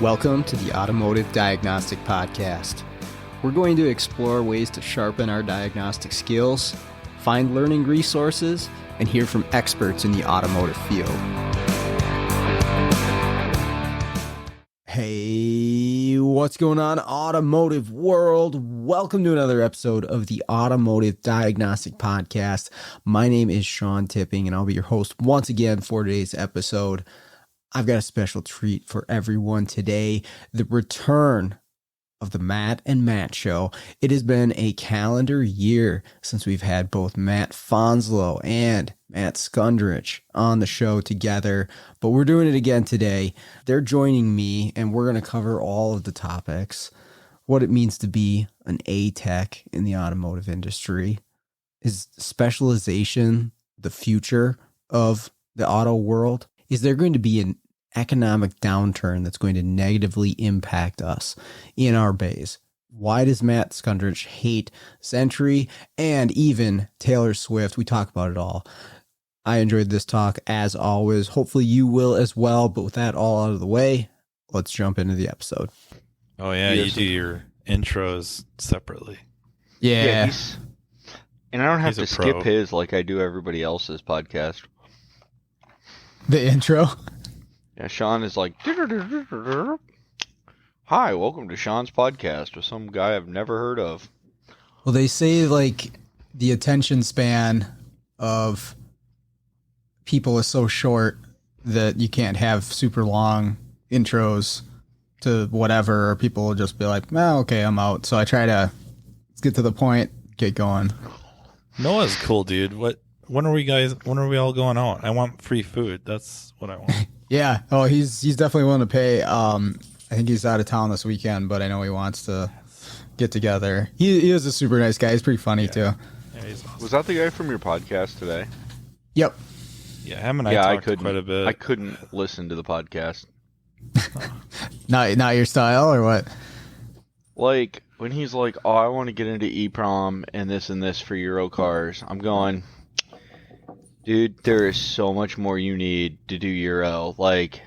Welcome to the Automotive Diagnostic Podcast. We're going to explore ways to sharpen our diagnostic skills, find learning resources, and hear from experts in the automotive field. Hey, what's going on, automotive world? Welcome to another episode of the Automotive Diagnostic Podcast. My name is Sean Tipping, and I'll be your host once again for today's episode. I've got a special treat for everyone today, the return of the Matt and Matt Show. It has been a calendar year since we've had both Matt Fanslow and Matt Skundrich on the show together, but we're doing it again today. They're joining me, and we're going to cover all of the topics, what it means to be an A-tech in the automotive industry. Is specialization the future of the auto world? Is there going to be an economic downturn that's going to negatively impact us in our bays? Why does Matt Skundrich hate Century and even Taylor Swift? We talk about it all. I enjoyed this talk as always. Hopefully you will as well. But with that all out of the way, let's jump into the episode. Oh yeah, you do your intros separately. Yeah, and I don't have to skip his like I do everybody else's podcast. The intro? Yeah, Sean is like, hi, welcome to Sean's podcast with some guy I've never heard of. Well, they say like the attention span of people is so short that you can't have super long intros to whatever, or people will just be like, oh, okay, I'm out. So I try to get to the point, get going. Noah's cool, dude. When are we all going out? I want free food. That's what I want. Yeah. Oh, he's definitely willing to pay. I think he's out of town this weekend, but I know he wants to get together. He is a super nice guy. He's pretty funny too. Yeah, he's awesome. Was that the guy from your podcast today? Yep. Yeah, him and I talked quite a bit. I couldn't listen to the podcast. Not your style, or what? Like when he's like, "Oh, I want to get into EPROM and this for Euro cars." I'm going, dude, there is so much more you need to do Euro. Like,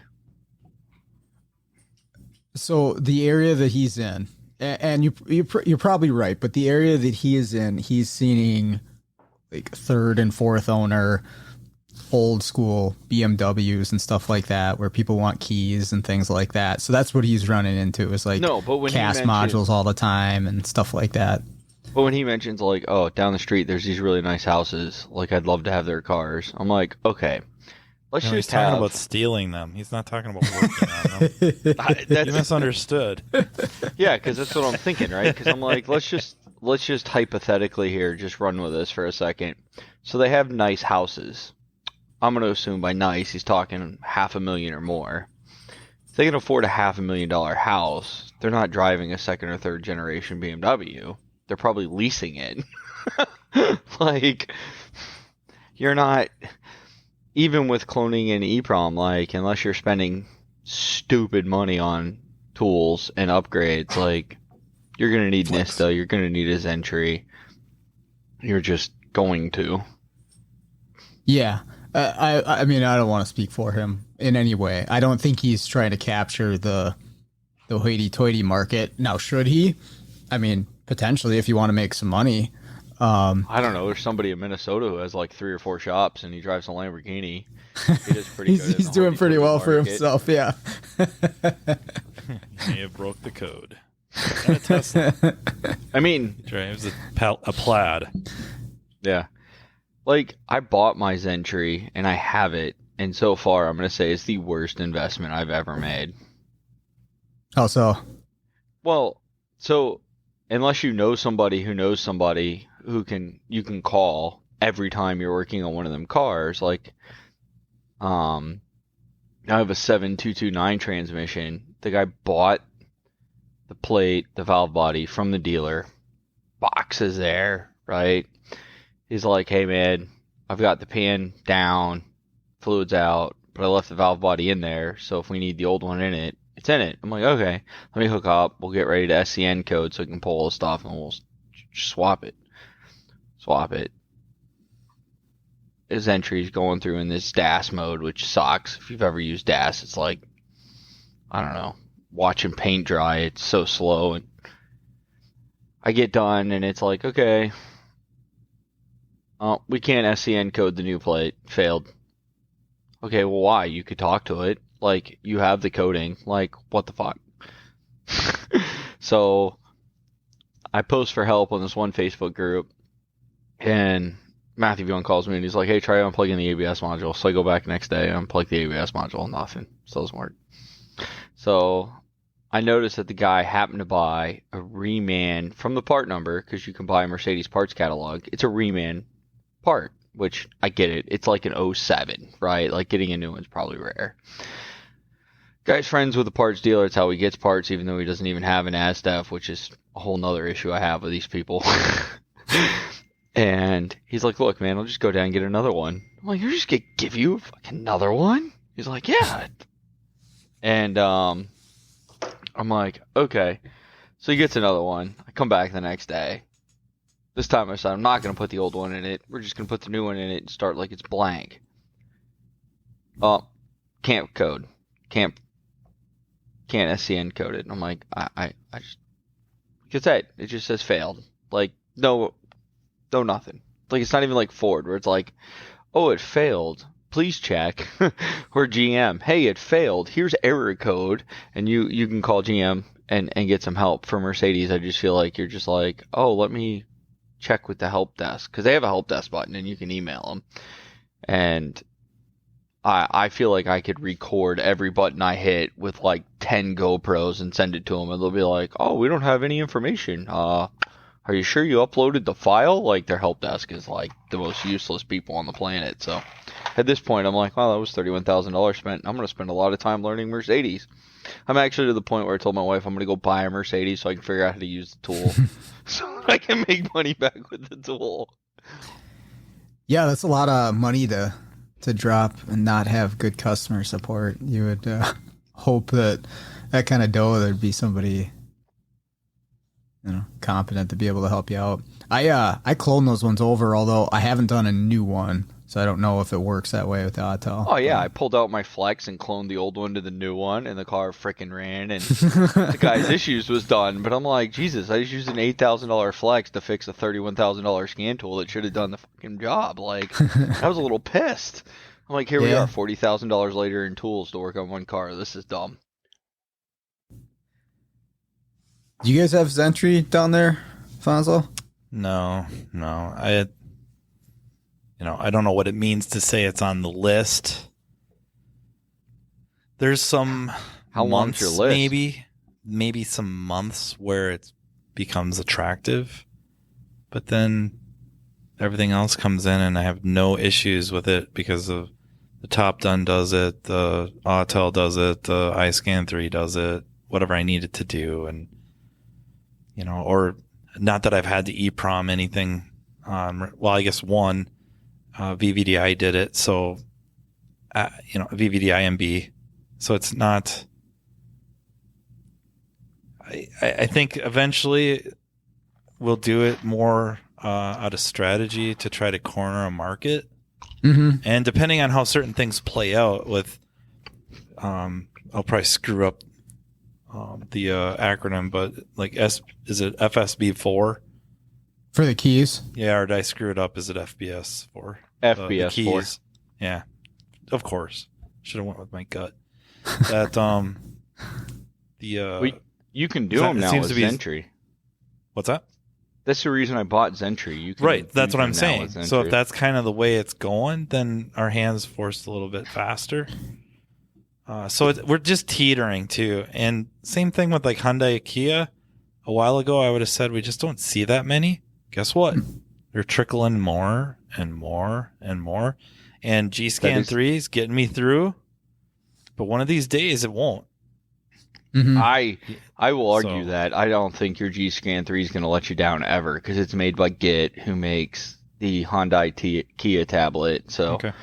so the area that he's in, and you're probably right, but the area that he is in, he's seeing like third and fourth owner, old school BMWs and stuff like that, where people want keys and things like that. So that's what he's running into, is like cast modules all the time and stuff like that. But when he mentions like, oh, down the street there's these really nice houses, like I'd love to have their cars, I'm like, okay, he's talking about stealing them. He's not talking about working on them. You misunderstood. Yeah, because that's what I'm thinking, right? Because I'm like, let's just hypothetically here, just run with this for a second. So they have nice houses. I'm going to assume by nice he's talking $500,000 or more. If they can afford a $500,000 house, they're not driving a second or third generation BMW. They're probably leasing it. Like, you're not, even with cloning in EPROM, like, unless you're spending stupid money on tools and upgrades, like, you're going to need Nista, you're going to need a Zentry. You're just going to. Yeah. I mean, I don't want to speak for him in any way. I don't think he's trying to capture the hoity-toity market. Now, should he? I mean, potentially, if you want to make some money. I don't know. There's somebody in Minnesota who has like 3 or 4 shops, and he drives a Lamborghini. He does pretty good. He's doing pretty well for himself, yeah. He may have broke the code. And a Tesla. I mean, he drives a Plaid. Yeah. Like, I bought my Zentry, and I have it, and so far, I'm going to say it's the worst investment I've ever made. How so? Well, so, unless you know somebody who knows somebody who you can call every time you're working on one of them cars, like, I have a 7229 transmission. The guy bought the plate, the valve body from the dealer. Box is there, right? He's like, hey man, I've got the pan down, fluid's out, but I left the valve body in there, so if we need the old one in it, it's in it. I'm like, okay, let me hook up, we'll get ready to SCN code so we can pull all the stuff, and we'll Just swap it. His entry's going through in this DAS mode, which sucks. If you've ever used DAS, it's like, I don't know, watching paint dry. It's so slow. And I get done, and it's like, okay, we can't SCN code the new plate. Failed. Okay, well, why? You could talk to it. Like, you have the coding. Like, what the fuck? So, I post for help on this one Facebook group, and Matthew Vaughn calls me, and he's like, hey, try unplugging the ABS module. So I go back next day and unplug the ABS module. Nothing. Still doesn't work. So, I noticed that the guy happened to buy a reman from the part number, because you can buy a Mercedes parts catalog. It's a reman part, which I get it. It's like an '07, right? Like, getting a new one's probably rare. Guy's friends with the parts dealer. It's how he gets parts, even though he doesn't even have an ASDEF, which is a whole nother issue I have with these people. And he's like, look, man, I'll just go down and get another one. I'm like, you're just going to give you fucking another one? He's like, yeah. And I'm like, okay. So he gets another one. I come back the next day. This time I said, I'm not going to put the old one in it. We're just going to put the new one in it and start like it's blank. Can't code. Can't SCN code it. And I'm like, I just, it's that. It just says failed. Like, no, nothing. Like, it's not even like Ford, where it's like, oh, it failed. Please check. Or GM, hey, it failed. Here's error code. And you can call GM and get some help. For Mercedes, I just feel like you're just like, oh, let me check with the help desk. Because they have a help desk button, and you can email them. And I feel like I could record every button I hit with like 10 GoPros and send it to them, and they'll be like, oh, we don't have any information. Are you sure you uploaded the file? Like, their help desk is like the most useless people on the planet. So at this point, I'm like, wow, that was $31,000 spent. I'm going to spend a lot of time learning Mercedes. I'm actually to the point where I told my wife I'm going to go buy a Mercedes so I can figure out how to use the tool. So I can make money back with the tool. Yeah, that's a lot of money to drop and not have good customer support. You would hope that kind of dough, there'd be somebody, competent to be able to help you out. I clone those ones over, although I haven't done a new one, so I don't know if it works that way with the Auto. Oh yeah, I pulled out my Flex and cloned the old one to the new one, and the car frickin' ran, and the guy's issues was done. But I'm like, Jesus, I just used an $8,000 Flex to fix a $31,000 scan tool that should have done the fucking job. Like, I was a little pissed. I'm like, here we are, $40,000 later in tools to work on one car. This is dumb. Do you guys have Zentry down there, Fanslow? No. I don't know what it means to say it's on the list. There's some How long's your list? Maybe some months where it becomes attractive, but then everything else comes in and I have no issues with it because of the Top Done does it, the Autel does it, the iScan 3 does it, whatever I need it to do. And, or not that I've had to EEPROM anything on, well, I guess one, VVDI did it. So, VVDI MB. So it's not, I think eventually we'll do it more out of strategy to try to corner a market. Mm-hmm. And depending on how certain things play out with, I'll probably screw up the acronym, but like is it FSB4? For the keys? Yeah, or did I screw it up? Is it FBS4? FBS4. The keys. Yeah, of course. Should have went with my gut. That you can do them now with Zentry. What's that? That's the reason I bought Zentry. You can right, that's what I'm saying. So if that's kind of the way it's going, then our hands forced a little bit faster. So we're just teetering too. And same thing with like Hyundai, Kia. A while ago, I would have said we just don't see that many. Guess what? They're trickling more and more and more. And G-Scan 3 is getting me through. But one of these days, it won't. Mm-hmm. I will argue that I don't think your G-Scan 3 is going to let you down ever because it's made by Git, who makes the Hyundai Kia tablet. So, okay.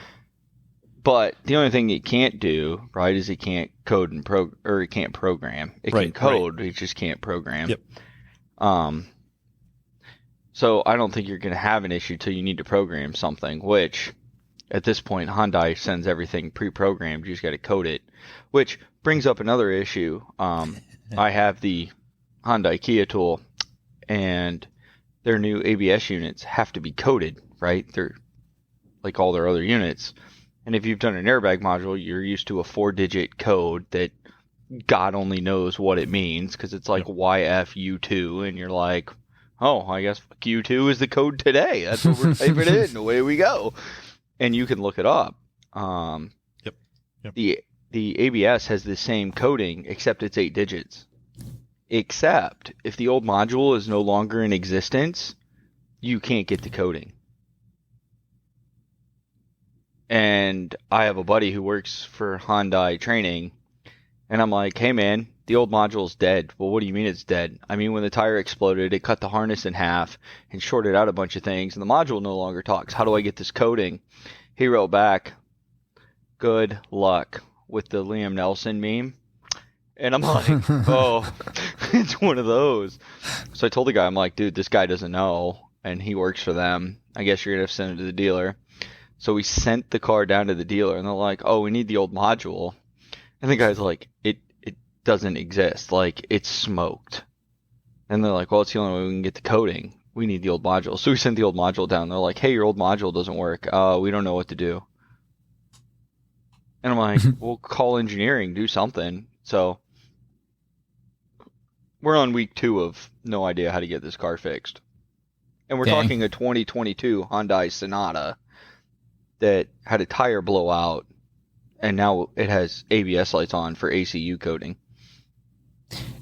But the only thing it can't do, right, is it can't code and it can't program. It can code, it just can't program. Yep. So I don't think you're going to have an issue till you need to program something, which at this point Hyundai sends everything pre-programmed. You just got to code it, which brings up another issue. I have the Hyundai Kia tool, and their new ABS units have to be coded, right? They're like all their other units. And if you've done an airbag module, you're used to a 4-digit code that God only knows what it means, because it's like YFU2, and you're like, oh, I guess U2 is the code today. That's what we're typing in, and away we go. And you can look it up. Yep. The ABS has the same coding, except it's 8 digits. Except if the old module is no longer in existence, you can't get the coding. And I have a buddy who works for Hyundai training, and I'm like, hey man, the old module's dead. Well, what do you mean it's dead? I mean, when the tire exploded, it cut the harness in half and shorted out a bunch of things, and the module no longer talks. How do I get this coding? He wrote back, good luck, with the Liam Nelson meme. And I'm like, oh, it's one of those. So I told the guy, I'm like, dude, this guy doesn't know, and he works for them. I guess you're going to have to send it to the dealer. So we sent the car down to the dealer, and they're like, oh, we need the old module. And the guy's like, it doesn't exist. Like, it's smoked. And they're like, well, it's the only way we can get the coding. We need the old module. So we sent the old module down. They're like, hey, your old module doesn't work. We don't know what to do. And I'm like, well, call engineering, do something. So we're on week 2 of no idea how to get this car fixed. And we're talking a 2022 Hyundai Sonata that had a tire blowout, and now it has ABS lights on for ACU coding.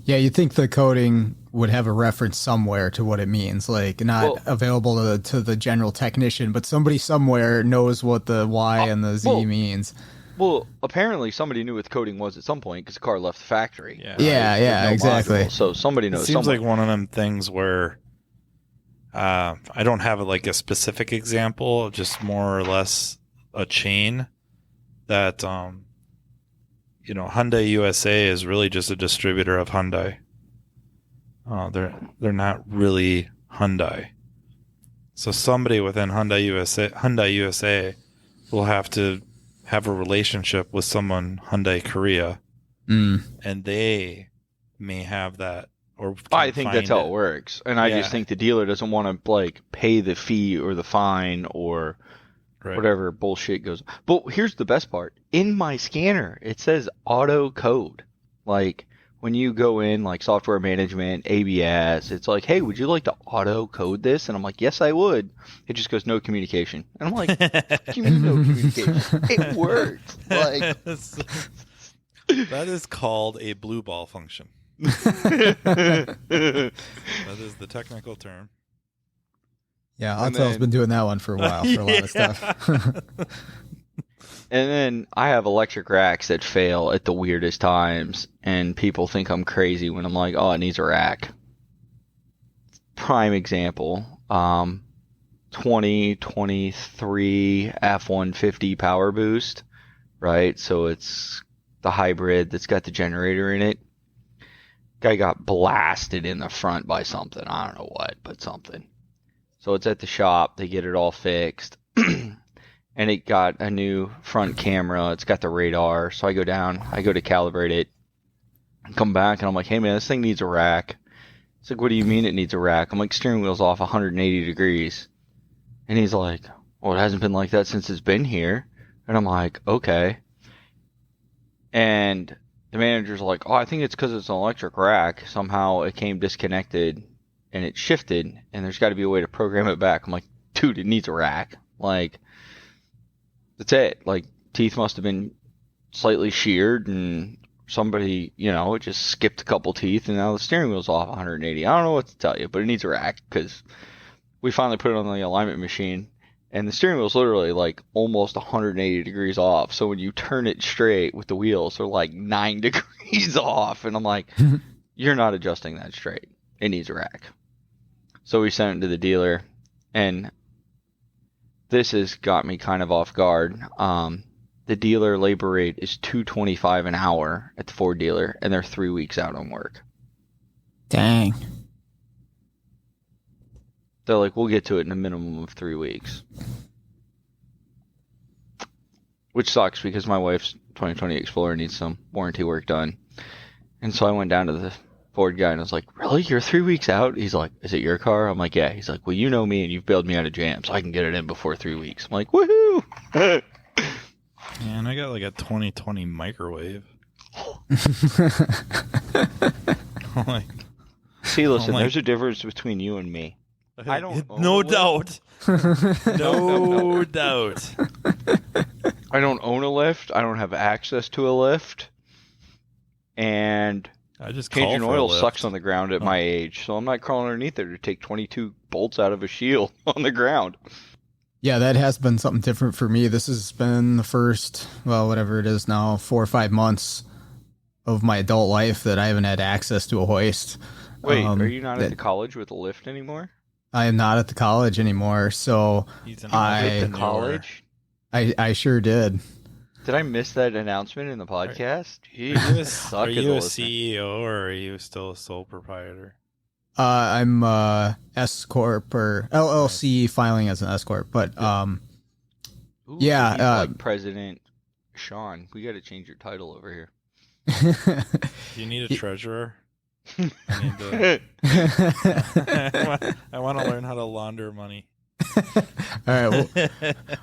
Yeah, you'd think the coding would have a reference somewhere to what it means, like not available to the general technician, but somebody somewhere knows what the Y and the Z means. Well, apparently somebody knew what the coding was at some point because the car left the factory. Yeah, exactly. Module, so somebody knows. It seems like one of them things where I don't have like a specific example, just more or less a chain that Hyundai USA is really just a distributor of Hyundai. They're not really Hyundai. So somebody within Hyundai USA will have to have a relationship with someone Hyundai Korea, and they may have that. Or I think that's how it works, and I just think the dealer doesn't want to like pay the fee or the fine or whatever bullshit goes. But here's the best part: in my scanner, it says auto code. Like when you go in, like software management, ABS, it's like, hey, would you like to auto code this? And I'm like, yes, I would. It just goes no communication, and I'm like, what do you mean no communication? It works. Like that is called a blue ball function. That is the technical term. Yeah, Autel's been doing that one for a while for a lot of stuff. And then I have electric racks that fail at the weirdest times, and people think I'm crazy when I'm like, oh, it needs a rack. Prime example, 2023 F-150 power boost, right? So it's the hybrid that's got the generator in it. Guy got blasted in the front by something. I don't know what, but something. So it's at the shop. They get it all fixed. And it got a new front camera. It's got the radar. So I go down. I go to calibrate it. I come back, and I'm like, hey, man, this thing needs a rack. He's like, what do you mean it needs a rack? I'm like, steering wheel's off 180 degrees. And he's like, well, it hasn't been like that since it's been here. And I'm like, okay. And the manager's like, oh, I think it's because it's an electric rack. Somehow it came disconnected and it shifted, and there's got to be a way to program it back. I'm like, dude, it needs a rack. Like, that's it. Like, teeth must have been slightly sheared, and somebody, it just skipped a couple teeth, and now the steering wheel's off 180. I don't know what to tell you, but it needs a rack, because we finally put it on the alignment machine, and the steering wheel's literally like almost 180 degrees off. So when you turn it straight with the wheels, they're like 9 degrees off. And I'm like, you're not adjusting that straight. It needs a rack. So we sent it to the dealer, and this has got me kind of off guard. The dealer labor rate is $225 an hour at the Ford dealer, and they're 3 weeks out on work. Dang. They're like, we'll get to it in a minimum of 3 weeks. Which sucks because my wife's 2020 Explorer needs some warranty work done. And so I went down to the Ford guy and I was like, really? You're 3 weeks out? He's like, is it your car? I'm like, yeah. He's like, well, you know me and you've bailed me out of jam, so I can get it in before 3 weeks. I'm like, woohoo! Man, I got like a 2020 microwave. Like, See, listen, there's a difference between you and me. I don't own no a doubt. No doubt. I don't own a lift. I don't have access to a lift. And I just changing oil sucks on the ground at my age, so I'm not crawling underneath there to take 22 bolts out of a shield on the ground. Yeah, that has been something different for me. This has been the first, well, whatever it is now, 4 or 5 months of my adult life that I haven't had access to a hoist. Wait, are you not at the college with a lift anymore? I am not at the college anymore, so at the college? I sure did. Did I miss that announcement in the podcast? Are you a CEO or are you still a sole proprietor? I'm S corp or LLC filing as an S corp, but Ooh, yeah, like President Sean, we got to change your title over here. Do you need a treasurer? I want to learn how to launder money. All right,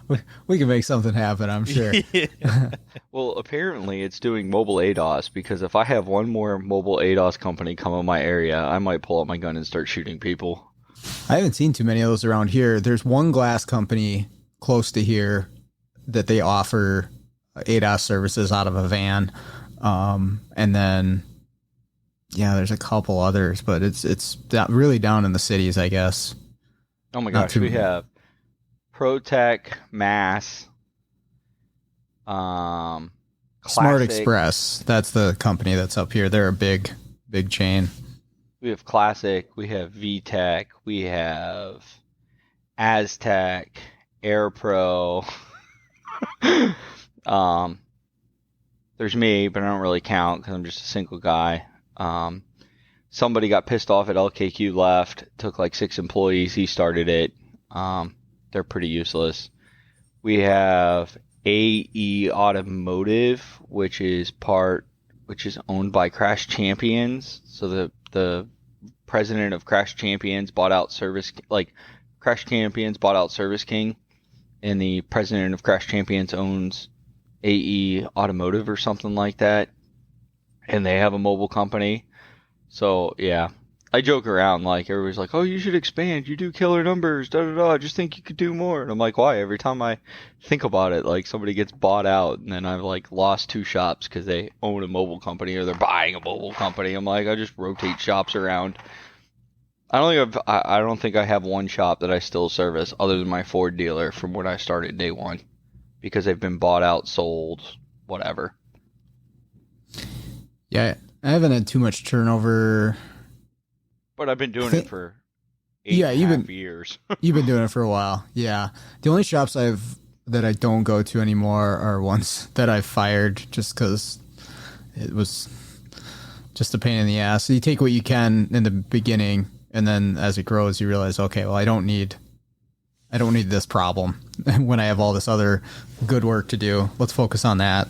well, we can make something happen, I'm sure. Well, apparently it's doing mobile ADOS, because if I have one more mobile ADOS company come in my area, I might pull out my gun and start shooting people. I haven't seen too many of those around here. There's one glass company close to here that they offer ADOS services out of a van, and then yeah, there's a couple others, but it's really down in the cities, I guess. Oh my gosh, we have ProTech, Mass, Smart Classic. Express. That's the company that's up here. They're a big chain. We have Classic, we have VTech, we have Aztec, AirPro. There's me, but I don't really count because I'm just a single guy. Somebody got pissed off at LKQ, left, took like 6 employees. He started it. They're pretty useless. We have AE Automotive, which is owned by Crash Champions. So the president of Crash Champions bought out Crash Champions bought out Service King, and the president of Crash Champions owns AE Automotive or something like that. And they have a mobile company. So, yeah. I joke around, like, everybody's like, oh, you should expand. You do killer numbers, da-da-da. I just think you could do more. And I'm like, why? Every time I think about it, like, somebody gets bought out, and then I've, like, lost 2 shops because they own a mobile company or they're buying a mobile company. I'm like, I just rotate shops around. I don't think I have one shop that I still service other than my Ford dealer from when I started day one, because they've been bought out, sold, whatever. Yeah, I haven't had too much turnover. But I've been doing it for 8.5 years. You've been doing it for a while. Yeah. The only shops that I don't go to anymore are ones that I've fired just because it was just a pain in the ass. So you take what you can in the beginning, and then as it grows, you realize, okay, well, I don't need this problem when I have all this other good work to do. Let's focus on that.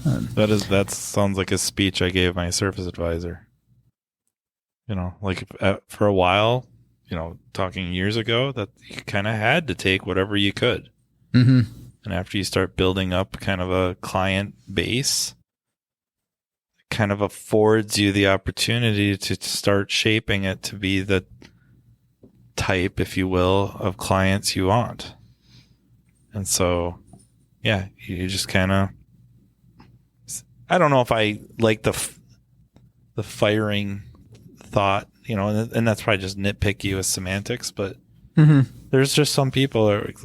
That sounds like a speech I gave my service advisor. You know, like for a while, you know, talking years ago, that you kind of had to take whatever you could. Mm-hmm. And after you start building up kind of a client base, it kind of affords you the opportunity to start shaping it to be the type, if you will, of clients you want. And so, yeah, you just kind of, I don't know if I like the firing thought, you know, and that's probably just nitpicky with semantics, but there's just some people that are like,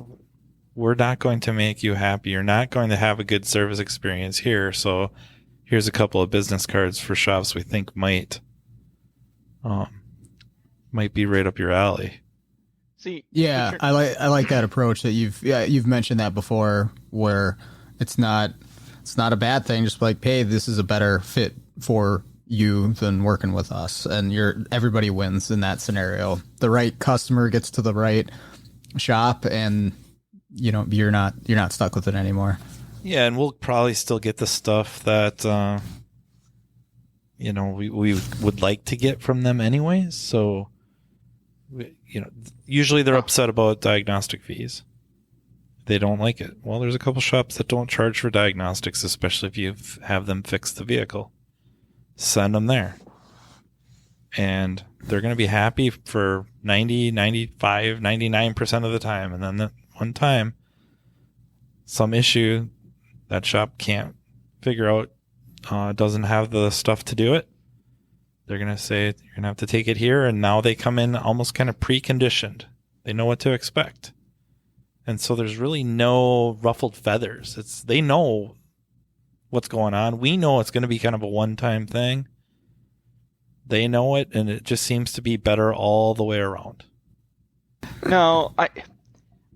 we're not going to make you happy. You're not going to have a good service experience here. So here's a couple of business cards for shops we think might be right up your alley. See, yeah, I like that approach that you've mentioned that before, where it's not a bad thing. Just like, hey, this is a better fit for you than working with us, and everybody wins in that scenario. The right customer gets to the right shop, and you're not stuck with it anymore. Yeah, and we'll probably still get the stuff that we would like to get from them anyways. So usually they're upset about diagnostic fees. They don't like it. Well, there's a couple shops that don't charge for diagnostics, especially if you have them fix the vehicle. Send them there. And they're going to be happy for 90, 95, 99% of the time. And then that one time, some issue that shop can't figure out, doesn't have the stuff to do it. They're going to say, you're going to have to take it here. And now they come in almost kind of preconditioned. They know what to expect. And so there's really no ruffled feathers. They know what's going on. We know it's going to be kind of a one-time thing. They know it, and it just seems to be better all the way around. No, I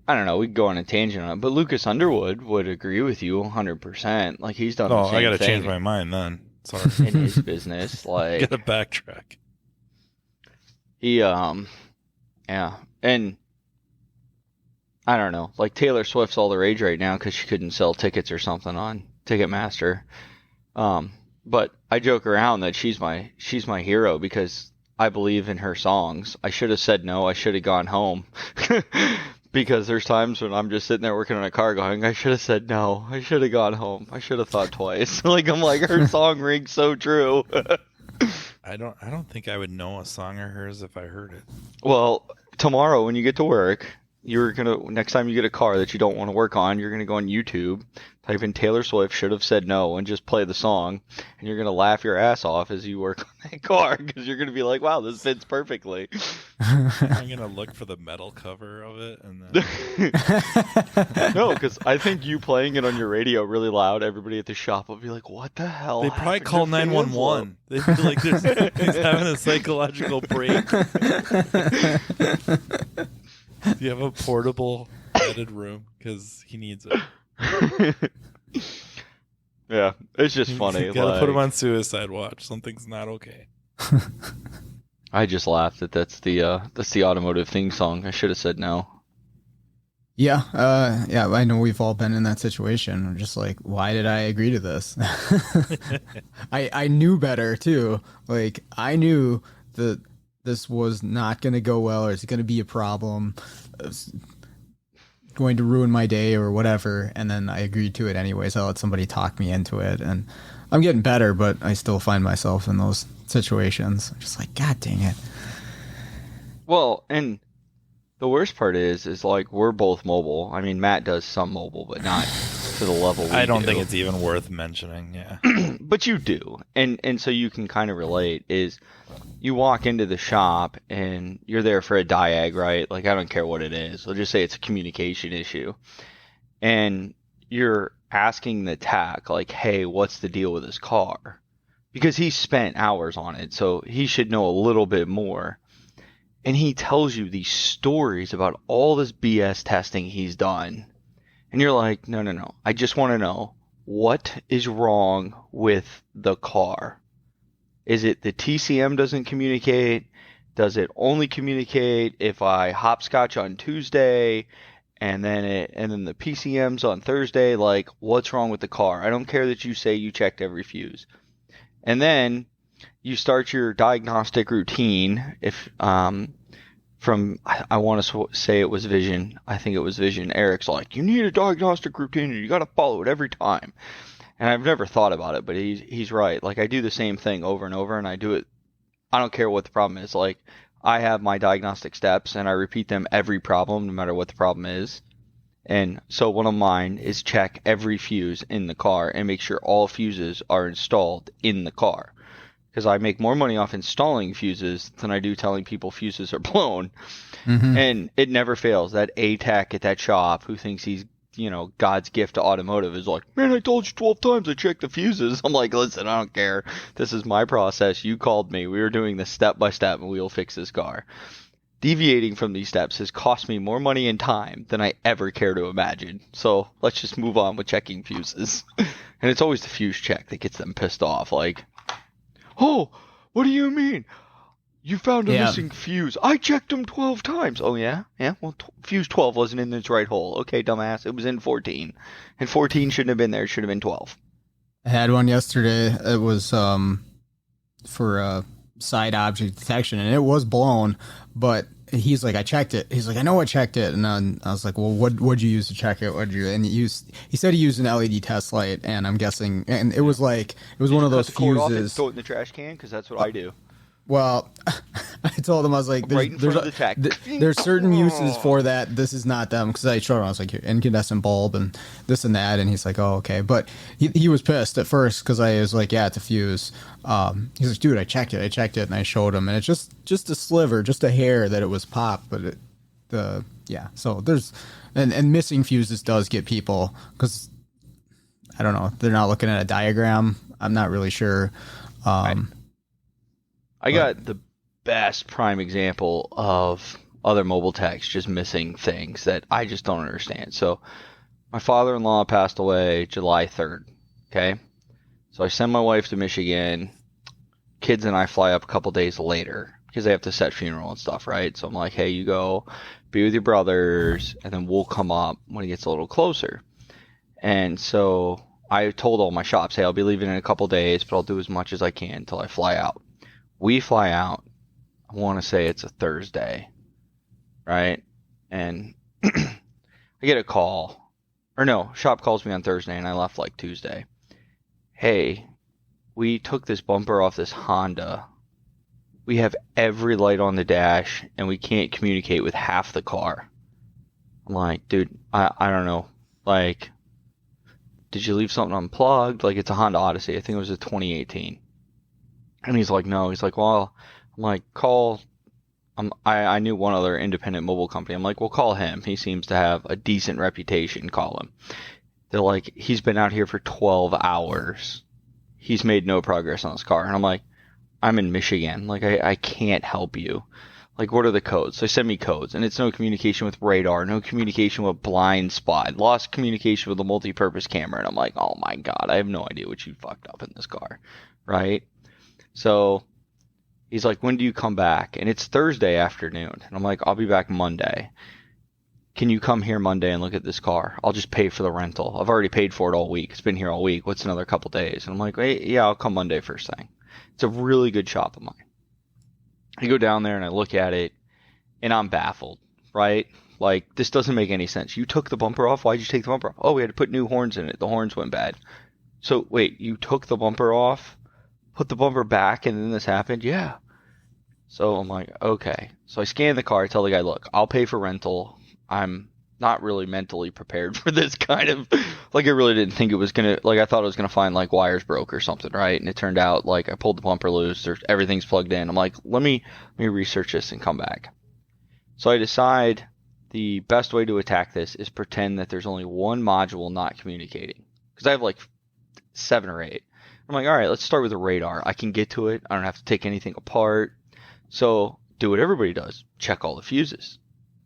don't know. We could go on a tangent on it, but Lucas Underwood would agree with you 100%. Like, he's done the same thing. I got to change my mind then. Sorry. In his business. Like, got to backtrack. He, yeah. And I don't know. Like, Taylor Swift's all the rage right now because she couldn't sell tickets or something on Ticketmaster. But I joke around that she's my hero because I believe in her songs. I should have said no. I should have gone home. Because there's times when I'm just sitting there working on a car going, I should have said no. I should have gone home. I should have thought twice. Like, I'm like, her song rings so true. I don't think I would know a song of hers if I heard it. Well, tomorrow when you get to work, next time you get a car that you don't want to work on, you're going to go on YouTube, type in Taylor Swift should have said no, and just play the song, and you're going to laugh your ass off as you work on that car, because you're going to be like, wow, this fits perfectly. I'm going to look for the metal cover of it, and then... No, because I think you playing it on your radio really loud, everybody at the shop will be like, what the hell? They probably call 911. They'd be like, he's having a psychological break. Do you have a portable bedded room? Because he needs it. Yeah, it's just funny. You gotta put him on suicide watch. Something's not okay. I just laughed that's the Automotive theme song. I should have said no. Yeah, I know we've all been in that situation. I'm just like, why did I agree to this? I knew better too. Like, I knew that this was not going to go well, or it's going to be a problem, it's going to ruin my day or whatever. And then I agreed to it anyways. I let somebody talk me into it, and I'm getting better, but I still find myself in those situations. I'm just like, God dang it. Well, and the worst part is like, we're both mobile. I mean, Matt does some mobile, but not to the level we do. I don't think it's even worth mentioning, yeah. But you do. And so you can kind of relate is you walk into the shop and you're there for a diag, right? Like, I don't care what it is. Let's just say it's a communication issue. And you're asking the tech, like, hey, what's the deal with this car? Because he spent hours on it, so he should know a little bit more. And he tells you these stories about all this BS testing he's done. And you're like, no. I just want to know, what is wrong with the car? Is it the TCM doesn't communicate? Does it only communicate if I hopscotch on Tuesday and then the PCM's on Thursday? Like, what's wrong with the car? I don't care that you say you checked every fuse. And then you start your diagnostic routine. If I want to say it was Vision. I think it was Vision. Eric's like, you need a diagnostic routine and you got to follow it every time. And I've never thought about it, but he's right. Like, I do the same thing over and over, and I do it. I don't care what the problem is. Like, I have my diagnostic steps, and I repeat them every problem, no matter what the problem is. And so one of mine is check every fuse in the car and make sure all fuses are installed in the car. Because I make more money off installing fuses than I do telling people fuses are blown. Mm-hmm. And it never fails. That A-tech at that shop who thinks he's, God's gift to automotive is like, man, I told you 12 times I checked the fuses. I'm like, listen, I don't care. This is my process. You called me. We were doing this step by step, and we'll fix this car. Deviating from these steps has cost me more money and time than I ever care to imagine. So let's just move on with checking fuses. And it's always the fuse check that gets them pissed off. Like, Oh, what do you mean? You found a Yeah. missing fuse. I checked them 12 times. Oh, yeah? Yeah? Well, fuse 12 wasn't in its right hole. Okay, dumbass. It was in 14. And 14 shouldn't have been there. It should have been 12. I had one yesterday. It was for side object detection, and it was blown. But he's like, I checked it. He's like, I know I checked it, and then I was like, well, what'd you use to check it? What'd you? And he said he used an LED test light, and I'm guessing, and it was one of those Cut the cord off and fuses. throw it in the trash can, because that's what I do. Well, I told him, I was like, Right in front of the tech. there's certain uses for that. This is not them, because I showed him. I was like, incandescent bulb and this and that, and he's like, oh, okay. But he was pissed at first because I was like, yeah, it's a fuse. He's like, dude, I checked it, and I showed him, and it's just a sliver, just a hair that it was popped, but yeah. So there's and missing fuses does get people, because I don't know, they're not looking at a diagram. I'm not really sure. I got the best prime example of other mobile techs just missing things that I just don't understand. So my father-in-law passed away July 3rd. Okay. So I send my wife to Michigan. Kids and I fly up a couple days later because they have to set funeral and stuff, right? So I'm like, hey, you go be with your brothers, and then we'll come up when it gets a little closer. And so I told all my shops, hey, I'll be leaving in a couple days, but I'll do as much as I can until I fly out. We fly out, I want to say it's a Thursday, right? And I get a call, or no, shop calls me on Thursday, and I left like Tuesday. Hey, we took this bumper off this Honda. We have every light on the dash, and we can't communicate with half the car. I'm like, dude, I don't know. Like, did you leave something unplugged? Like, it's a Honda Odyssey. I think it was a 2018. And he's like, no. He's like, well, I'm like, call. I knew one other independent mobile company. I'm like, well, call him. He seems to have a decent reputation. Call him. They're like, he's been out here for 12 hours. He's made no progress on his car. And I'm like, I'm in Michigan. Like, I can't help you. Like, what are the codes? So they send me codes, and it's no communication with radar, no communication with blind spot, lost communication with a multi-purpose camera. And I'm like, oh my God, I have no idea what you fucked up in this car, right? So he's like, when do you come back? And it's Thursday afternoon. And I'm like, I'll be back Monday. Can you come here Monday and look at this car? I'll just pay for the rental. I've already paid for it all week. It's been here all week. What's another couple days? And I'm like, hey, yeah, I'll come Monday first thing. It's a really good shop of mine. I go down there and I look at it, and I'm baffled, right? Like, this doesn't make any sense. You took the bumper off? Why'd you take the bumper off? Oh, we had to put new horns in it. The horns went bad. So, wait, you took the bumper off, put the bumper back, and then this happened? Yeah. So I'm like, okay. So I scan the car. I tell the guy, look, I'll pay for rental. I'm not really mentally prepared for this kind of, like, I really didn't think it was going to, like, I thought it was going to find, like, wires broke or something, right? And it turned out, like, I pulled the bumper loose, everything's plugged in. I'm like, let me research this and come back. So I decide the best way to attack this is pretend that there's only one module not communicating. Because I have, like, 7 or 8. I'm like, all right, let's start with the radar. I can get to it. I don't have to take anything apart. So do what everybody does. Check all the fuses.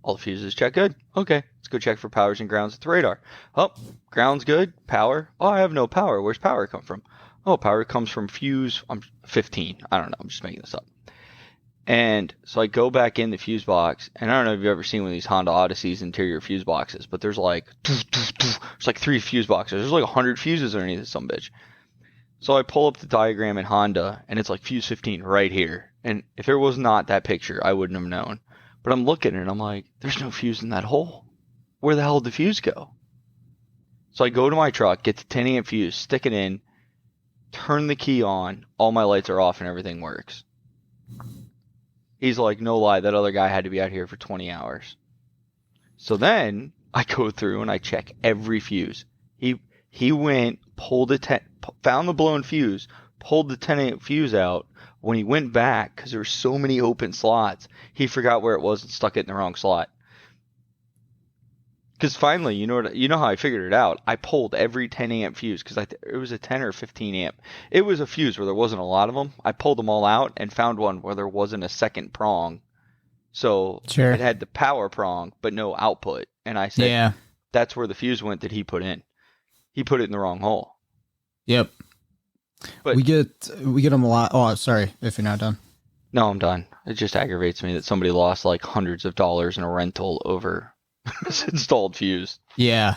All the fuses check good. Okay, let's go check for powers and grounds at the radar. Oh, ground's good. Power. Oh, I have no power. Where's power come from? Oh, power comes from fuse. I'm 15. I don't know. I'm just making this up. And so I go back in the fuse box, and I don't know if you've ever seen one of these Honda Odysseys interior fuse boxes, but there's like 3 fuse boxes. There's like 100 fuses underneath this sumbitch. So I pull up the diagram in Honda, and it's like fuse 15 right here. And if there was not that picture, I wouldn't have known. But I'm looking at it and I'm like, there's no fuse in that hole. Where the hell did the fuse go? So I go to my truck, get the 10 amp fuse, stick it in, turn the key on, all my lights are off and everything works. He's like, no lie, that other guy had to be out here for 20 hours. So then I go through and I check every fuse. He went, found the blown fuse, pulled the 10 amp fuse out. When he went back, because there were so many open slots, he forgot where it was and stuck it in the wrong slot. Because finally, you know how I figured it out? I pulled every 10 amp fuse, because it was a 10 or 15 amp. It was a fuse where there wasn't a lot of them. I pulled them all out and found one where there wasn't a second prong. So Sure. It had the power prong, but no output. And I said, Yeah. That's where the fuse went that he put in. He put it in the wrong hole. Yep. But we get them a lot. Oh, sorry if you're not done. no, I'm done. It just aggravates me that somebody lost like hundreds of dollars in a rental over this installed fuse. Yeah.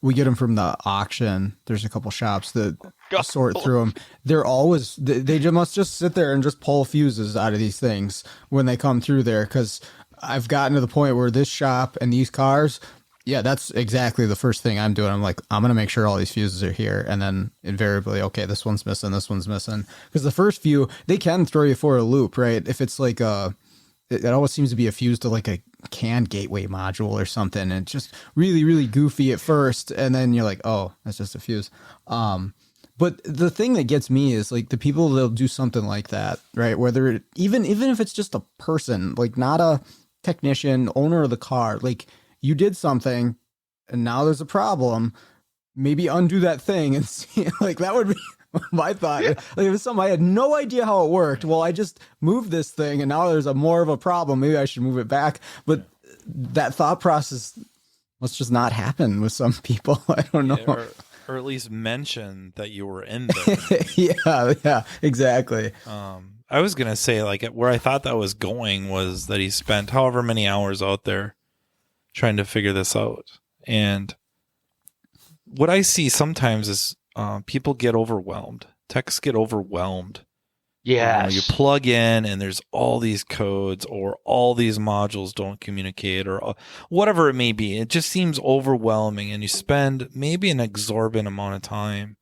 We get them from the auction. There's a couple shops that sort through them. They're always they must just sit there and just pull fuses out of these things when they come through there. Because I've gotten to the point where this shop and these cars, yeah, that's exactly the first thing I'm doing. I'm like, I'm gonna make sure all these fuses are here, and then invariably, okay, this one's missing, this one's missing. Because the first few, they can throw you for a loop, right? If it's like it always seems to be a fuse to like a CAN gateway module or something, and it's just really, really goofy at first, and then you're like, oh, that's just a fuse. But the thing that gets me is like the people that'll do something like that, right? Whether even if it's just a person, like not a technician, owner of the car, like you did something and now there's a problem, maybe undo that thing and see, like that would be my thought. Yeah. Like it was something I had no idea how it worked. Well, I just moved this thing and now there's more of a problem. Maybe I should move it back. But that thought process must just not happen with some people. I don't know. Yeah, or at least mention that you were in there. Yeah, exactly. I was going to say, like, where I thought that was going was that he spent however many hours out there trying to figure this out. And what I see sometimes is people get overwhelmed. Techs get overwhelmed. Yes. You plug in and there's all these codes or all these modules don't communicate or whatever it may be. It just seems overwhelming, and you spend maybe an exorbitant amount of time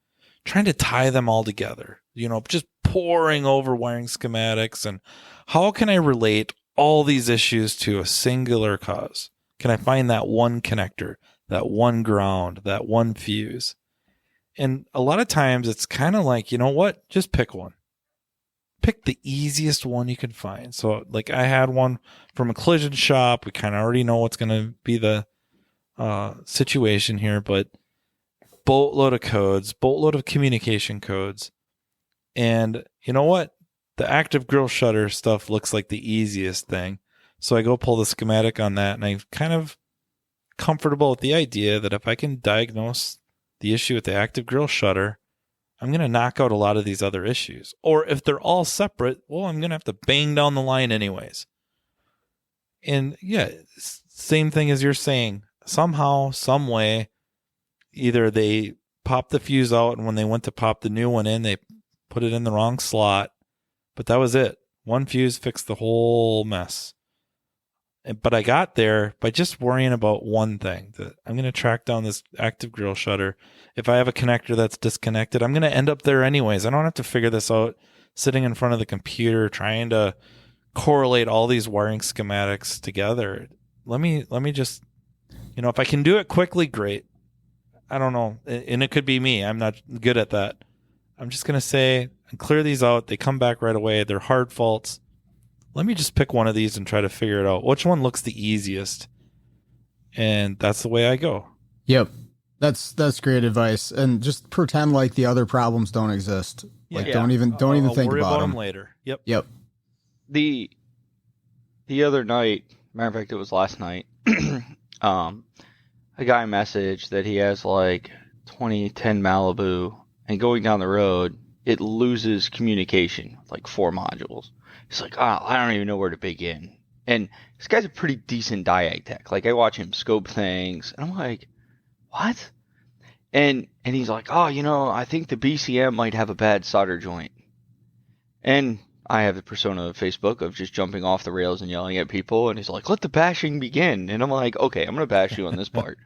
trying to tie them all together, just poring over wiring schematics and how can I relate all these issues to a singular cause? Can I find that one connector, that one ground, that one fuse? And a lot of times it's kind of like, you know what? Just pick one. Pick the easiest one you can find. So like I had one from a collision shop. We kind of already know what's going to be the situation here, but boatload of codes, boatload of communication codes. And you know what? The active grill shutter stuff looks like the easiest thing. So I go pull the schematic on that, and I'm kind of comfortable with the idea that if I can diagnose the issue with the active grill shutter, I'm going to knock out a lot of these other issues. Or if they're all separate, well, I'm going to have to bang down the line anyways. And yeah, same thing as you're saying. Somehow, some way, either they popped the fuse out, and when they went to pop the new one in, they put it in the wrong slot. But that was it. One fuse fixed the whole mess. But I got there by just worrying about one thing, that I'm going to track down this active grill shutter. If I have a connector that's disconnected, I'm going to end up there anyways. I don't have to figure this out sitting in front of the computer trying to correlate all these wiring schematics together. Let me just, if I can do it quickly, great. I don't know. And it could be me. I'm not good at that. I'm just going to say and clear these out. They come back right away. They're hard faults. Let me just pick one of these and try to figure it out. Which one looks the easiest? And that's the way I go. Yep. That's great advice. And just pretend like the other problems don't exist. Like don't even think about them later. Yep. The other night, matter of fact, it was last night. A guy messaged that he has like 2010 Malibu, and going down the road, it loses communication, like 4 modules. He's like, I don't even know where to begin. And this guy's a pretty decent diag tech. Like, I watch him scope things, and I'm like, what? And he's like, I think the BCM might have a bad solder joint. And I have the persona of Facebook of just jumping off the rails and yelling at people, and he's like, let the bashing begin. And I'm like, okay, I'm going to bash you on this part.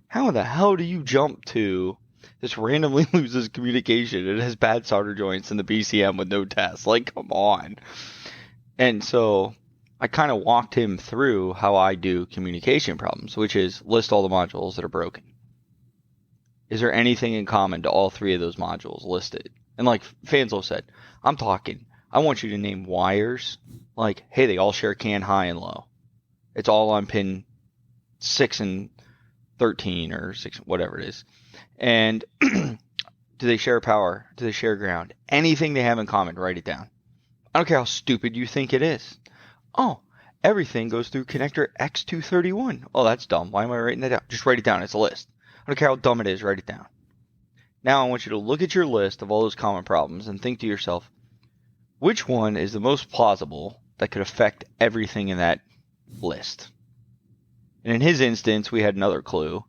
How the hell do you jump to this randomly loses communication? It has bad solder joints in the BCM with no test. Like, come on. And so I kind of walked him through how I do communication problems, which is list all the modules that are broken. Is there anything in common to all 3 of those modules listed? And like Fanslow said, I want you to name wires. Like, hey, they all share CAN high and low. It's all on pin 6 and 13 or 6, whatever it is. And do they share power? Do they share ground? Anything they have in common, write it down. I don't care how stupid you think it is. Oh, everything goes through connector X231. Oh, that's dumb. Why am I writing that down? Just write it down. It's a list. I don't care how dumb it is. Write it down. Now I want you to look at your list of all those common problems and think to yourself, which one is the most plausible that could affect everything in that list? And in his instance, we had another clue.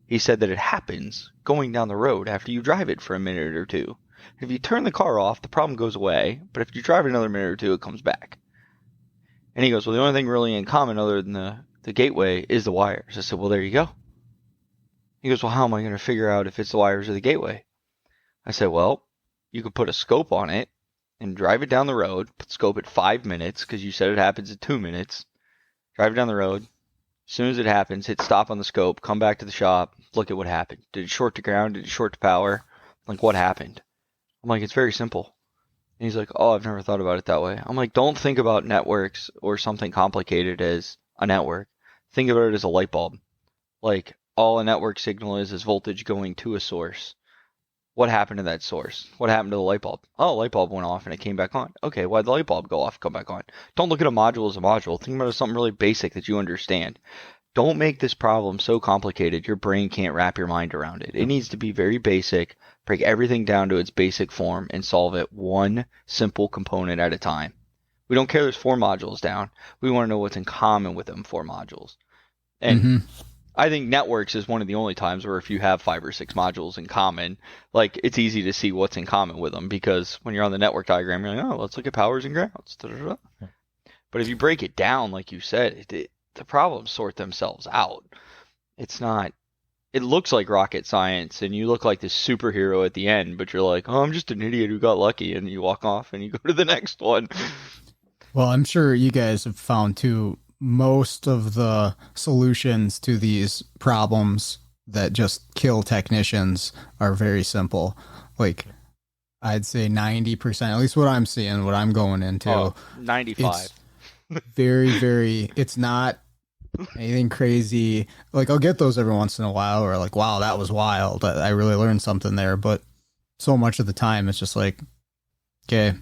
He said that it happens going down the road after you drive it for a minute or two. If you turn the car off, the problem goes away, but if you drive it another minute or two, it comes back. And he goes, well, the only thing really in common other than the gateway is the wires. I said, well, there you go. He goes, well, how am I going to figure out if it's the wires or the gateway? I said, well, you could put a scope on it and drive it down the road, put the scope at 5 minutes, because you said it happens at 2 minutes. Drive it down the road. As soon as it happens, hit stop on the scope, come back to the shop, look at what happened. Did it short to ground? Did it short to power? Like, what happened? I'm like, it's very simple. And he's like, oh, I've never thought about it that way. I'm like, don't think about networks or something complicated as a network. Think about it as a light bulb. Like, all a network signal is voltage going to a source. What happened to that source? What happened to the light bulb? Oh, the light bulb went off and it came back on. Okay, why'd the light bulb go off and come back on? Don't look at a module as a module. Think about it as something really basic that you understand. Don't make this problem so complicated your brain can't wrap your mind around it. It needs to be very basic, break everything down to its basic form, and solve it one simple component at a time. We don't care there's 4 modules down. We want to know what's in common with them 4 modules. And I think networks is one of the only times where if you have 5 or 6 modules in common, like, it's easy to see what's in common with them, because when you're on the network diagram, you're like, oh, let's look at powers and grounds. Da-da-da. But if you break it down, like you said, the problems sort themselves out. It's not, it looks like rocket science and you look like this superhero at the end, but you're like, oh, I'm just an idiot who got lucky, and you walk off and you go to the next one. Well, I'm sure you guys have found too, most of the solutions to these problems that just kill technicians are very simple. Like, I'd say 90%, at least what I'm seeing, what I'm going into. 95. It's not anything crazy. Like, I'll get those every once in a while, or like, wow, that was wild. I really learned something there. But so much of the time, it's just like, okay,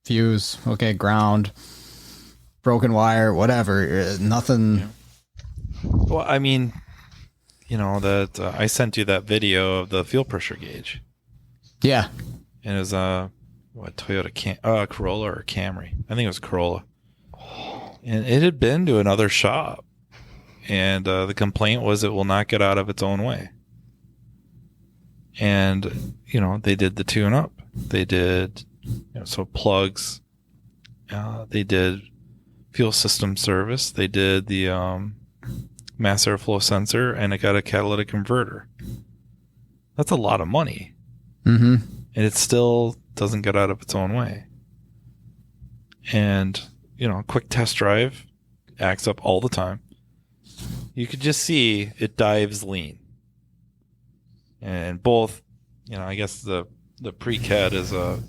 fuse, okay, ground, broken wire, whatever, nothing. Yeah. Well, I mean, that I sent you that video of the fuel pressure gauge. Yeah. And it was Toyota Corolla or Camry. I think it was Corolla. And it had been to another shop. And the complaint was it will not get out of its own way. And, they did the tune-up. They did, plugs. They did fuel system service. They did the mass airflow sensor, and it got a catalytic converter. That's a lot of money. Mm-hmm. And it still doesn't get out of its own way. And, quick test drive acts up all the time. You could just see it dives lean. And both, I guess the pre-cat is a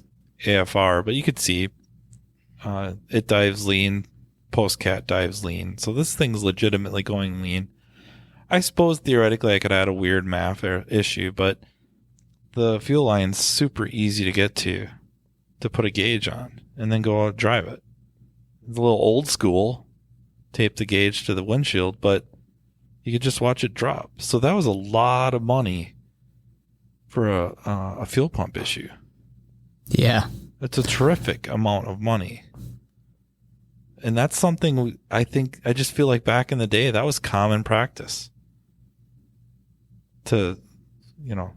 AFR, but you could see it dives lean, post-cat dives lean. So this thing's legitimately going lean. I suppose theoretically I could add a weird math issue, but the fuel line's super easy to get to put a gauge on and then go out and drive it. It's a little old school, tape the gauge to the windshield, but you could just watch it drop. So that was a lot of money for a fuel pump issue. Yeah. It's a terrific amount of money. And that's something I just feel like back in the day, that was common practice. To,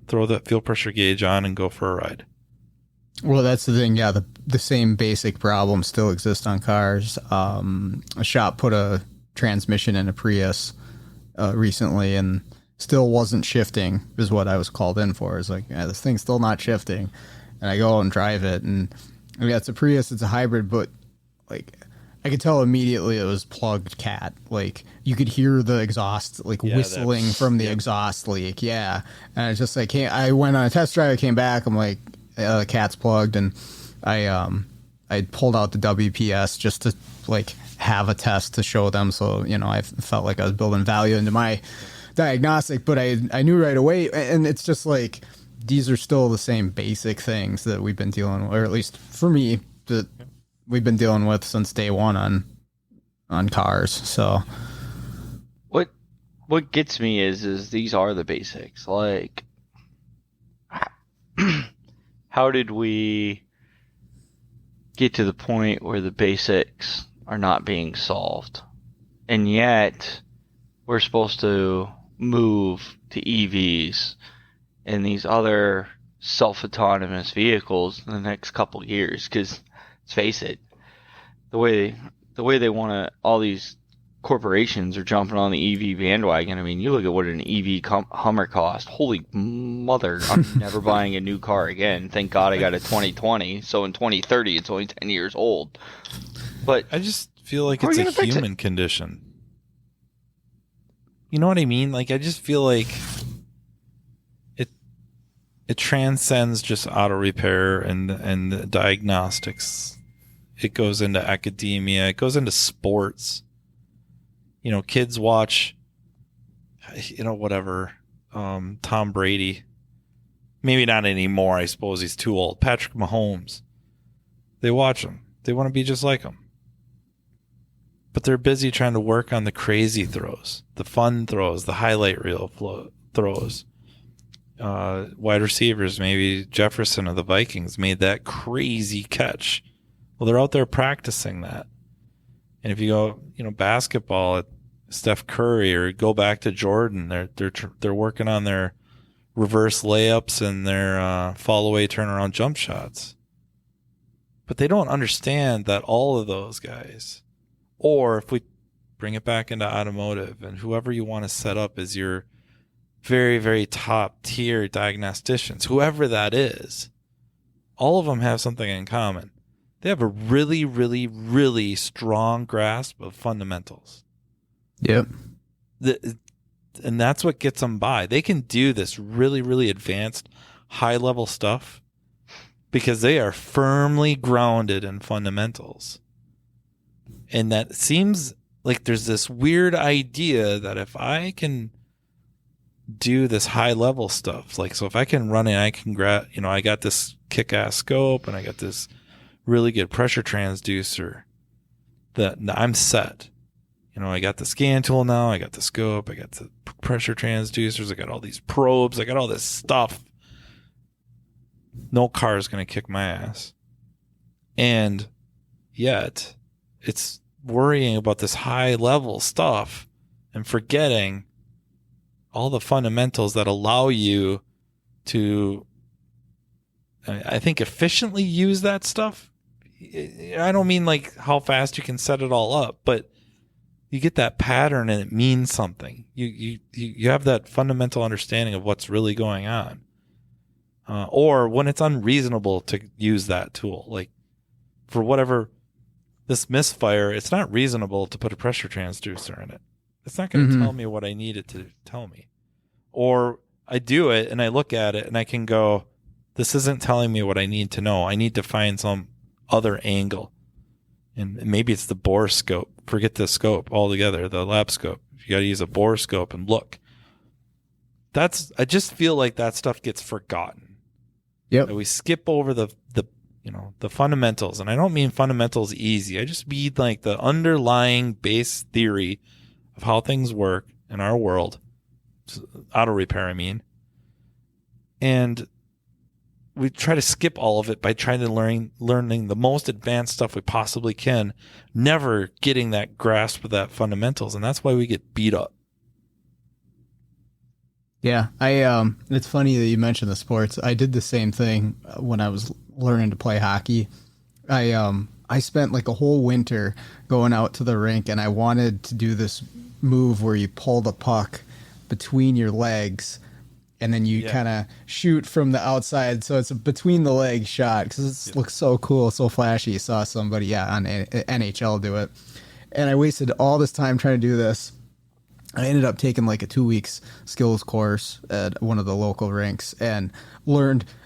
throw that fuel pressure gauge on and go for a ride. Well, that's the thing. Yeah, the same basic problems still exist on cars. A shop put a transmission in a Prius recently and still wasn't shifting, is what I was called in for. It's like, yeah, this thing's still not shifting. And I go and drive it. And it's a Prius, it's a hybrid, but like, I could tell immediately it was plugged cat. Like, you could hear the exhaust, whistling from the exhaust leak. Yeah. And it's just like, I went on a test drive, I came back, I'm like, the cat's plugged. And I pulled out the WPS just to, have a test to show them. So, I felt like I was building value into my diagnostic, but I knew right away. And it's just like, these are still the same basic things that we've been dealing with, or at least for me, that we've been dealing with since day one on cars. So what gets me is these are the basics. Like, how did we get to the point where the basics are not being solved? And yet, we're supposed to move to EVs and these other self-autonomous vehicles in the next couple of years. Because, let's face it, the way they want to, all these corporations are jumping on the EV bandwagon. I mean, you look at what an EV Hummer cost. Holy mother, I'm never buying a new car again. Thank God I got a 2020. So in 2030, it's only 10 years old. But I just feel like it's a human condition. You know what I mean? Like, I just feel like it transcends just auto repair and diagnostics. It goes into academia. It goes into sports. You know, kids watch, whatever, Tom Brady. Maybe not anymore. I suppose he's too old. Patrick Mahomes. They watch him. They want to be just like him. But they're busy trying to work on the crazy throws, the fun throws, the highlight reel throws. Wide receivers, maybe Jefferson of the Vikings made that crazy catch. Well, they're out there practicing that. And if you go, basketball at Steph Curry, or go back to Jordan, they're working on their reverse layups and their fall away turnaround jump shots. But they don't understand that all of those guys, or if we bring it back into automotive, and whoever you want to set up as your very, very top tier diagnosticians, whoever that is, all of them have something in common. They have a really, really, really strong grasp of fundamentals. Yep. And that's what gets them by. They can do this really, really advanced, high-level stuff because they are firmly grounded in fundamentals. And that seems like there's this weird idea that if I can do this high-level stuff, like, so if I can run it, I can I got this kick-ass scope and I got this really good pressure transducer, that I'm set. I got the scan tool now, I got the scope, I got the pressure transducers, I got all these probes, I got all this stuff. No car is going to kick my ass. And yet, it's worrying about this high level stuff and forgetting all the fundamentals that allow you to, I think, efficiently use that stuff. I don't mean like how fast you can set it all up, but you get that pattern and it means something. You have that fundamental understanding of what's really going on. Or when it's unreasonable to use that tool, like for whatever this misfire, it's not reasonable to put a pressure transducer in it. It's not going to tell me what I need it to tell me. Or I do it and I look at it and I can go, this isn't telling me what I need to know. I need to find some other angle. And maybe it's the bore scope. Forget the scope altogether, the lab scope. You got to use a bore scope and look. I just feel like that stuff gets forgotten. Yep. That we skip over the fundamentals. And I don't mean fundamentals easy. I just mean like the underlying base theory of how things work in our world. Auto repair, I mean. And we try to skip all of it by trying to learning the most advanced stuff we possibly can, never getting that grasp of that fundamentals, and that's why we get beat up. Yeah, it's funny that you mentioned the sports. I did the same thing when I was learning to play hockey. I spent like a whole winter going out to the rink, and I wanted to do this move where you pull the puck between your legs and then you kind of shoot from the outside. So it's a between the legs shot because it looks so cool, so flashy. You saw somebody on NHL do it. And I wasted all this time trying to do this. I ended up taking like a 2 weeks skills course at one of the local rinks and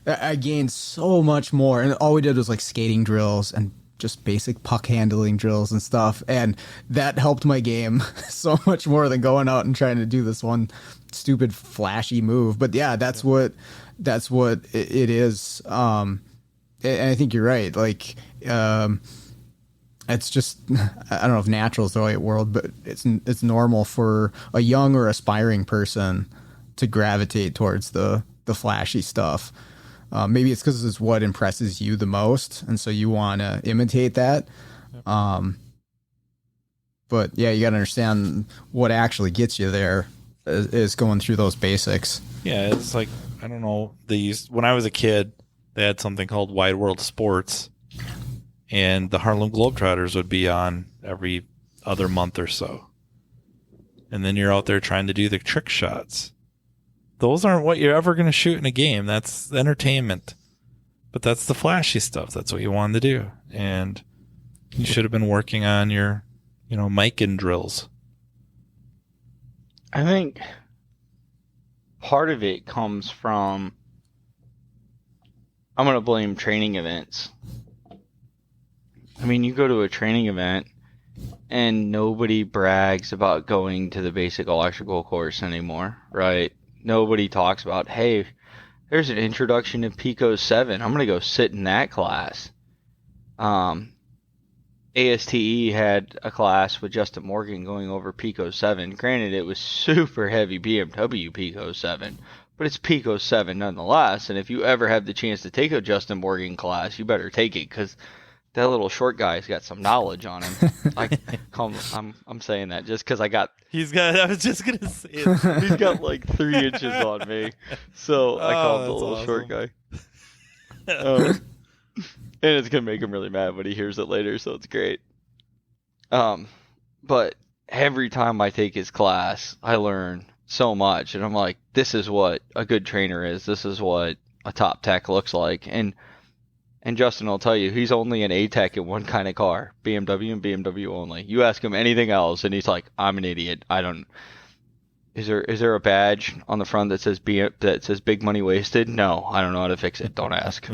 I gained so much more. And all we did was like skating drills and just basic puck handling drills and stuff. And that helped my game so much more than going out and trying to do this one stupid flashy move. But yeah, that's what it is. And I think you're right. Like, it's just, I don't know if natural is the right word, but it's normal for a young or aspiring person to gravitate towards the flashy stuff. Maybe it's because it's what impresses you the most, and so you want to imitate that. But yeah, you got to understand what actually gets you there is going through those basics. Yeah, it's like, I don't know. When I was a kid, they had something called Wide World Sports, and the Harlem Globetrotters would be on every other month or so. And then you're out there trying to do the trick shots. Those aren't what you're ever going to shoot in a game. That's entertainment. But that's the flashy stuff. That's what you wanted to do. And you should have been working on your, mic and drills. I think part of it comes from, I'm going to blame training events. I mean, you go to a training event and nobody brags about going to the basic electrical course anymore, right? Nobody talks about, hey, there's an introduction to Pico 7. I'm going to go sit in that class. ASTE had a class with Justin Morgan going over Pico 7. Granted, it was super heavy BMW Pico 7, but it's Pico 7 nonetheless. And if you ever have the chance to take a Justin Morgan class, you better take it, because that little short guy's got some knowledge on him. I'm saying that just because I was just going to say it. He's got like 3 inches on me. So I call him the little short guy. And it's going to make him really mad when he hears it later, so it's great. But every time I take his class, I learn so much. And I'm like, this is what a good trainer is. This is what a top tech looks like. And Justin will tell you, he's only an A-Tech in one kind of car, BMW and BMW only. You ask him anything else, and he's like, I'm an idiot. I don't... Is there a badge on the front that says big money wasted? No, I don't know how to fix it. Don't ask.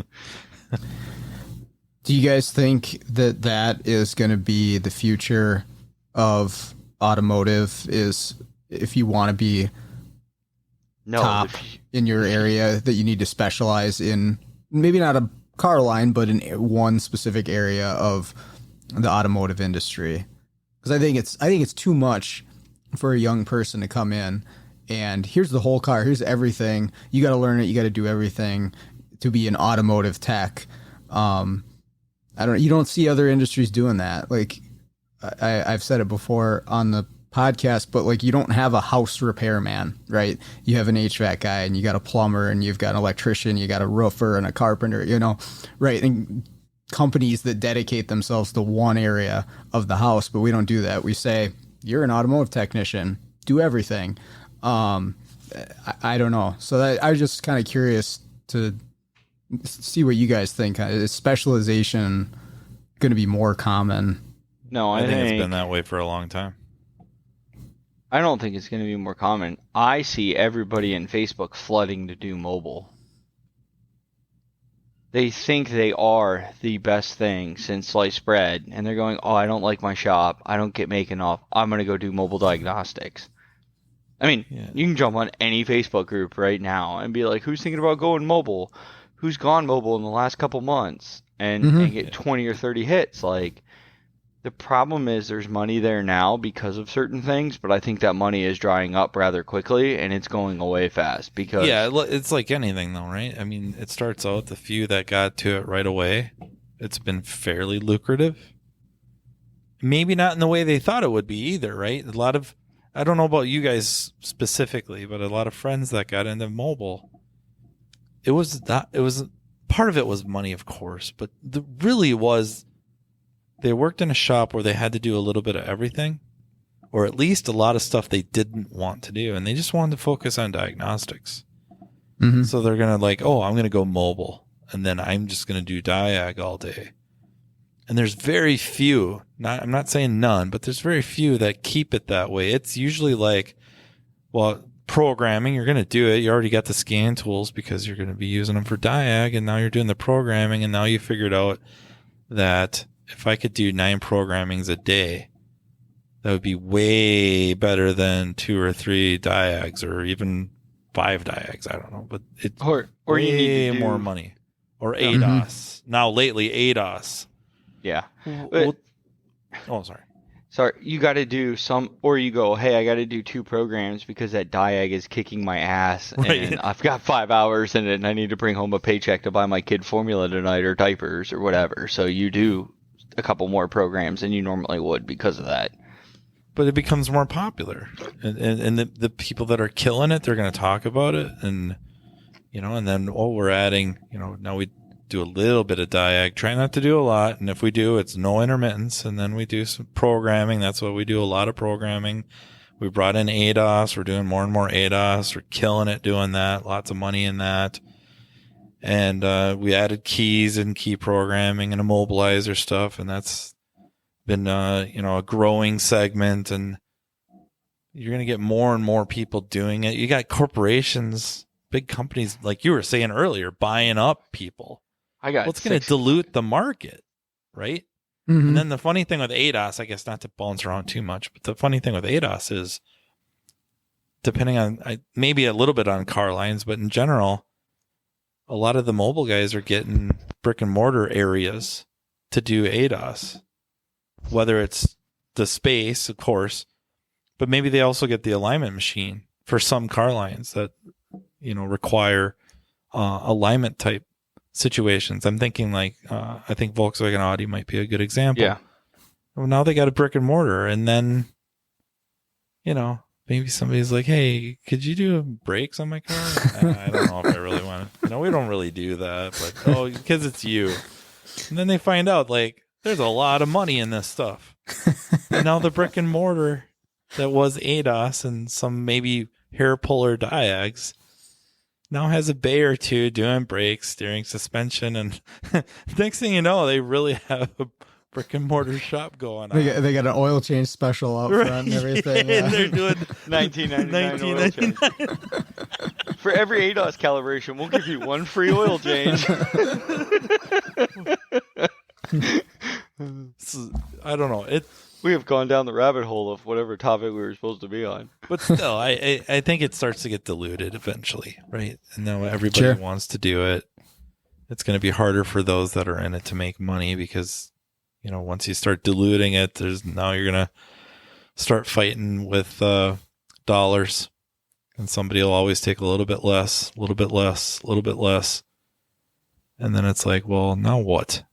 Do you guys think that is going to be the future of automotive, is if you want to be top in your area, that you need to specialize in, maybe not a car line, but in one specific area of the automotive industry? Because I think it's too much for a young person to come in and here's the whole car, here's everything, you got to learn it, you got to do everything to be an automotive tech. You don't see other industries doing that. Like I've said it before on the podcast, but like, you don't have a house repairman, right? You have an HVAC guy, and you got a plumber, and you've got an electrician, you got a roofer and a carpenter, right? And companies that dedicate themselves to one area of the house, but we don't do that. We say, you're an automotive technician, do everything. I don't know. So I was just kind of curious to see what you guys think. Is specialization going to be more common? No, I think it's been that way for a long time. I don't think it's going to be more common. I see everybody in Facebook flooding to do mobile. They think they are the best thing since sliced bread, and they're going, oh, I don't like my shop, I don't get making off, I'm going to go do mobile diagnostics. I mean, You can jump on any Facebook group right now and be like, who's thinking about going mobile? Who's gone mobile in the last couple months? And get 20 or 30 hits. Like, the problem is there's money there now because of certain things, but I think that money is drying up rather quickly, and it's going away fast. Because it's like anything, though, right? I mean, it starts out the few that got to it right away. It's been fairly lucrative. Maybe not in the way they thought it would be either, right? A lot of, I don't know about you guys specifically, but a lot of friends that got into mobile, it was part of it was money, of course, but really was, they worked in a shop where they had to do a little bit of everything, or at least a lot of stuff they didn't want to do, and they just wanted to focus on diagnostics. So they're going to I'm going to go mobile, and then I'm just going to do diag all day. And there's very few, I'm not saying none, but there's very few that keep it that way. It's usually programming, you're going to do it. You already got the scan tools because you're going to be using them for diag, and now you're doing the programming, and now you figured out that if I could do 9 programmings a day, that would be way better than 2 or 3 diags, or even 5 diags. I don't know, but it's or way you need to more money. Or ADOS. Now lately, ADOS. Yeah. Oh, sorry. Sorry, you got to do some, or you go, hey, I got to do 2 programs because that diag is kicking my ass, Right. and I've got 5 hours in it, and I need to bring home a paycheck to buy my kid formula tonight or diapers or whatever. So you do a couple more programs than you normally would because of that. But it becomes more popular, and the people that are killing it, they're going to talk about it, and and then we're adding, now we do a little bit of diag, try not to do a lot, and if we do, it's no intermittence, and then we do some programming. That's what we do, a lot of programming. We brought in ADOS, we're doing more and more ADOS, we're killing it doing that, lots of money in that, and we added keys and key programming and immobilizer stuff, and that's been a growing segment, and you're going to get more and more people doing it. You got corporations, big companies, like you were saying earlier, buying up people. It's going to dilute the market, right? Mm-hmm. And then the funny thing with ADOS, I guess not to bounce around too much, but the funny thing with ADOS is, depending on, maybe a little bit on car lines, but in general, a lot of the mobile guys are getting brick and mortar areas to do ADOS, whether it's the space, of course, but maybe they also get the alignment machine for some car lines that, require alignment type situations. I'm thinking like, I think Volkswagen Audi might be a good example. Yeah. Well, now they got a brick and mortar, and then, maybe somebody's like, hey, could you do brakes on my car? I don't know if I really want to. We don't really do that, but because it's you. And then they find out like there's a lot of money in this stuff. And now the brick and mortar that was ADOS and some maybe hair puller diags now has a bay or two doing brakes, steering, suspension, and next thing you know, they really have a brick and mortar shop going on. They got an oil change special out front and everything. Yeah, and they're doing $19.99 oil change. For every ADOS calibration, we'll give you 1 free oil change. So, I don't know. We have gone down the rabbit hole of whatever topic we were supposed to be on. But still, I think it starts to get diluted eventually, right? And now everybody wants to do it. It's going to be harder for those that are in it to make money because, once you start diluting it, now you're going to start fighting with dollars, and somebody will always take a little bit less, a little bit less, a little bit less. And then it's like, well, now what?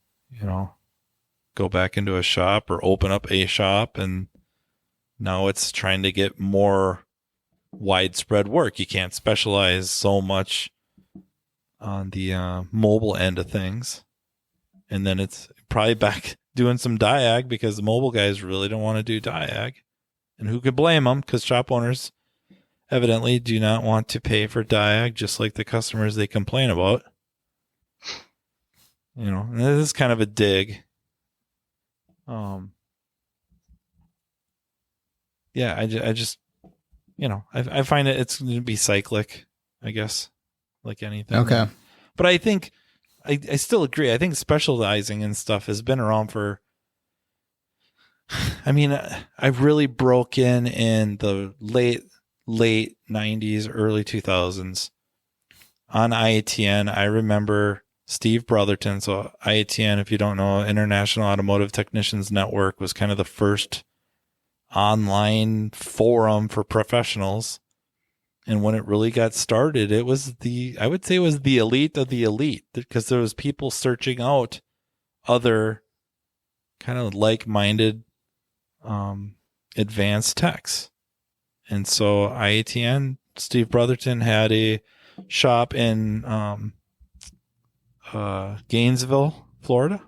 Go back into a shop or open up a shop, and now it's trying to get more widespread work. You can't specialize so much on the mobile end of things, and then it's probably back doing some diag because the mobile guys really don't want to do diag, and who could blame them? Because shop owners evidently do not want to pay for diag, just like the customers they complain about. And this is kind of a dig. I just, I find it's going to be cyclic, I guess, like anything. Okay. But I think, I still agree. I think specializing and stuff has been around for, I really broke in the late 90s, early 2000s on IATN. I remember Steve Brotherton. So IATN, if you don't know, International Automotive Technicians Network, was kind of the first online forum for professionals. And when it really got started, I would say it was the elite of the elite, because there was people searching out other kind of like-minded advanced techs. And so IATN, Steve Brotherton had a shop in Gainesville, Florida,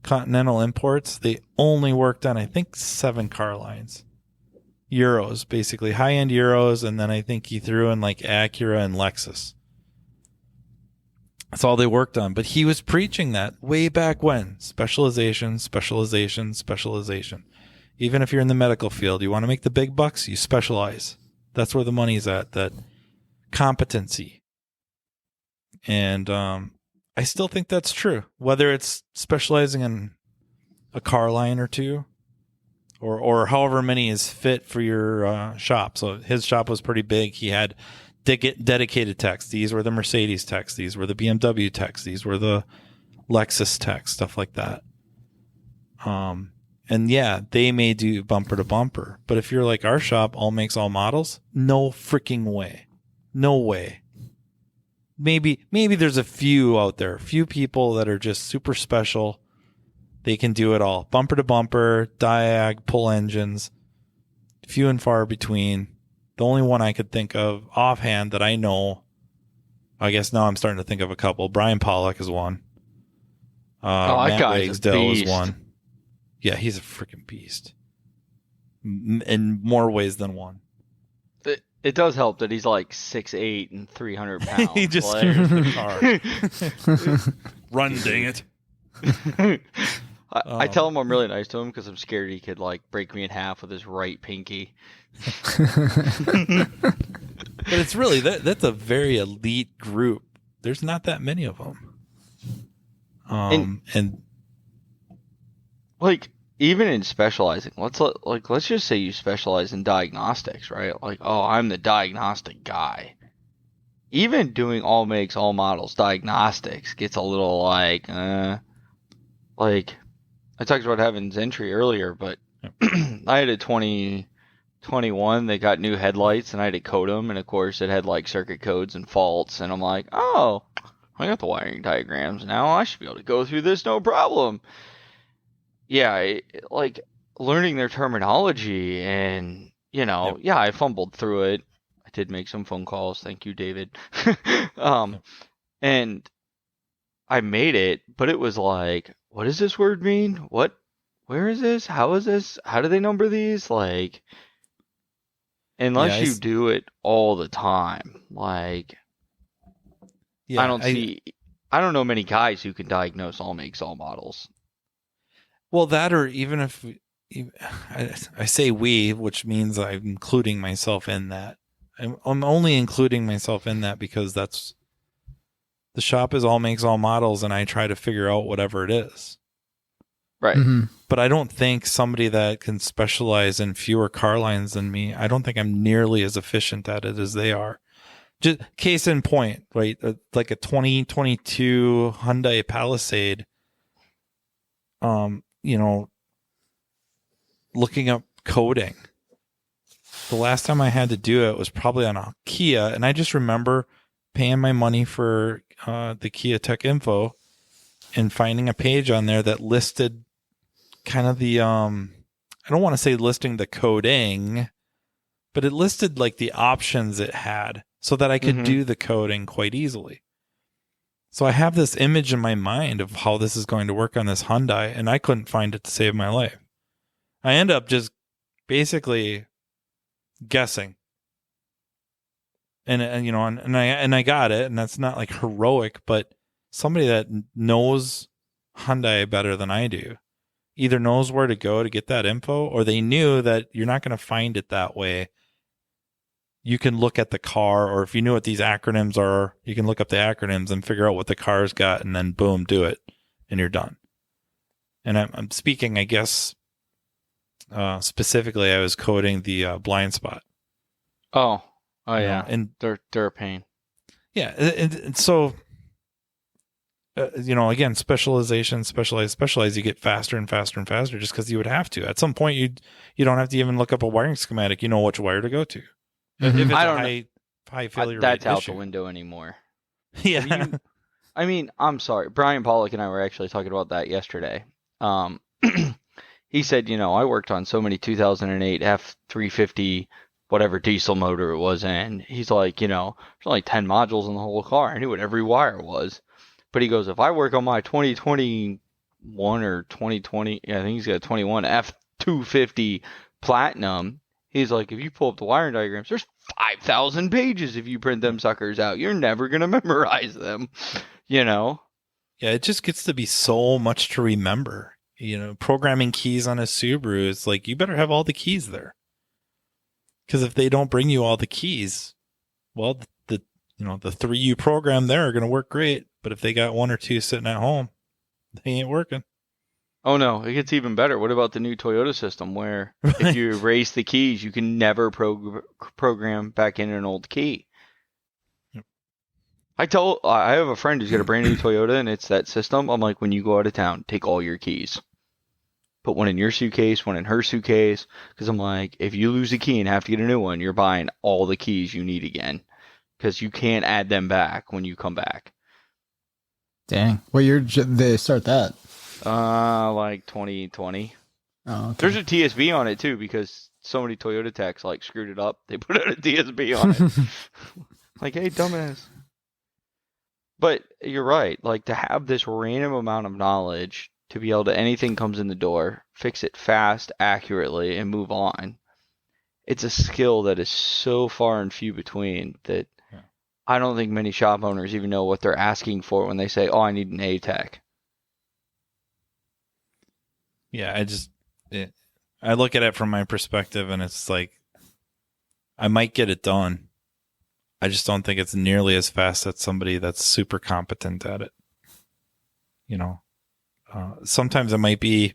Continental Imports. They only worked on, I think, 7 car lines. Euros, basically high-end Euros, and then I think he threw in like Acura and Lexus. That's all they worked on. But he was preaching that way back when. Specialization, specialization, specialization. Even if you're in the medical field, you want to make the big bucks, you specialize. That's where the money's at, that competency. And I still think that's true. Whether it's specializing in a car line or two, or however many is fit for your shop. So his shop was pretty big. He had dedicated techs. These were the Mercedes techs. These were the BMW techs. These were the Lexus techs, stuff like that. And And yeah, they may do bumper to bumper. But if you're like our shop, all makes, all models, no freaking way. No way. Maybe there's a few out there, a few people that are just super special. They can do it all. Bumper to bumper, diag, pull engines, few and far between. The only one I could think of offhand that I know, I guess now I'm starting to think of a couple. Brian Pollock is one. That guy's a beast. Is one. Yeah, he's a freaking beast. In more ways than one. It does help that he's like 6'8" and 300 pounds. He just steers the car. Run, dang it. I tell him I'm really nice to him because I'm scared he could like break me in half with his right pinky. But it's really, that's a very elite group. There's not that many of them. And like, even in specializing, let's just say you specialize in diagnostics, right? Like, oh, I'm the diagnostic guy. Even doing all makes, all models diagnostics gets a little like I talked about having Zentry earlier, but I had a 2021 that got new headlights, and I had to code them, and of course it had like circuit codes and faults, and I'm like, oh, I got the wiring diagrams now. I should be able to go through this no problem. Yeah, like learning their terminology, and yeah, I fumbled through it. I did make some phone calls. Thank you, David. And I made it, but it was like, what does this word mean? What? Where is this? How is this? How do they number these? Like, unless you do it all the time, like, I don't know many guys who can diagnose all makes, all models. Well, that, or even if I say we, which means I'm including myself in that. I'm only including myself in that because that's the shop is all makes, all models, and I try to figure out whatever it is. Right. Mm-hmm. But I don't think somebody that can specialize in fewer car lines than me, I don't think I'm nearly as efficient at it as they are. Just case in point, right? Like a 2022 Hyundai Palisade, looking up coding. The last time I had to do it was probably on a Kia, and I just remember paying my money for the Kia Tech Info and finding a page on there that listed kind of the I don't want to say listing the coding, but it listed like the options it had so that I could do the coding quite easily. So I have this image in my mind of how this is going to work on this Hyundai, and I couldn't find it to save my life. I end up just basically guessing. And I got it, and that's not like heroic, but somebody that knows Hyundai better than I do either knows where to go to get that info, or they knew that you're not going to find it that way. You can look at the car, or if you knew what these acronyms are, you can look up the acronyms and figure out what the car's got, and then boom, do it, and you're done. And I'm speaking, I guess, specifically, I was coding the blind spot. Oh yeah, and they're a pain. Yeah, and so again, specialization, specialize. You get faster and faster and faster, just because you would have to. At some point, you don't have to even look up a wiring schematic. You know which wire to go to. Mm-hmm. If it's I don't high failure that's rate out issue. the window anymore. Yeah. I mean, I'm sorry. Brian Pollock and I were actually talking about that yesterday. He said, I worked on so many 2008 F350 whatever diesel motor it was, and he's like, there's only 10 modules in the whole car. I knew what every wire was. But he goes, if I work on my 2021 or 2020, I think he's got a 21 F250 Platinum, he's like, if you pull up the wiring diagrams, there's 5,000 pages if you print them suckers out. You're never going to memorize them, Yeah, it just gets to be so much to remember. Programming keys on a Subaru, it's like, you better have all the keys there. Because if they don't bring you all the keys, well, the three you program there are going to work great. But if they got one or two sitting at home, they ain't working. Oh, no, it gets even better. What about the new Toyota system where if you erase the keys, you can never program back in an old key? Yep. I have a friend who's got a brand new Toyota, and it's that system. I'm like, when you go out of town, take all your keys. put one in your suitcase, one in her suitcase, because I'm like, if you lose a key and have to get a new one, you're buying all the keys you need again, because you can't add them back when you come back. Dang. What year did they start that? Like 2020. Oh, okay. There's a TSB on it too, because so many Toyota techs like screwed it up. They put out a TSB on it. Like, hey, dumbass. But you're right. Like, to have this random amount of knowledge to be able to, anything comes in the door, fix it fast, accurately, and move on. It's a skill that is so far and few between that I don't think many shop owners even know what they're asking for when they say, oh, I need an A-Tech. Yeah, I look at it from my perspective, and it's like, I might get it done. I just don't think it's nearly as fast as somebody that's super competent at it. You know, sometimes it might be,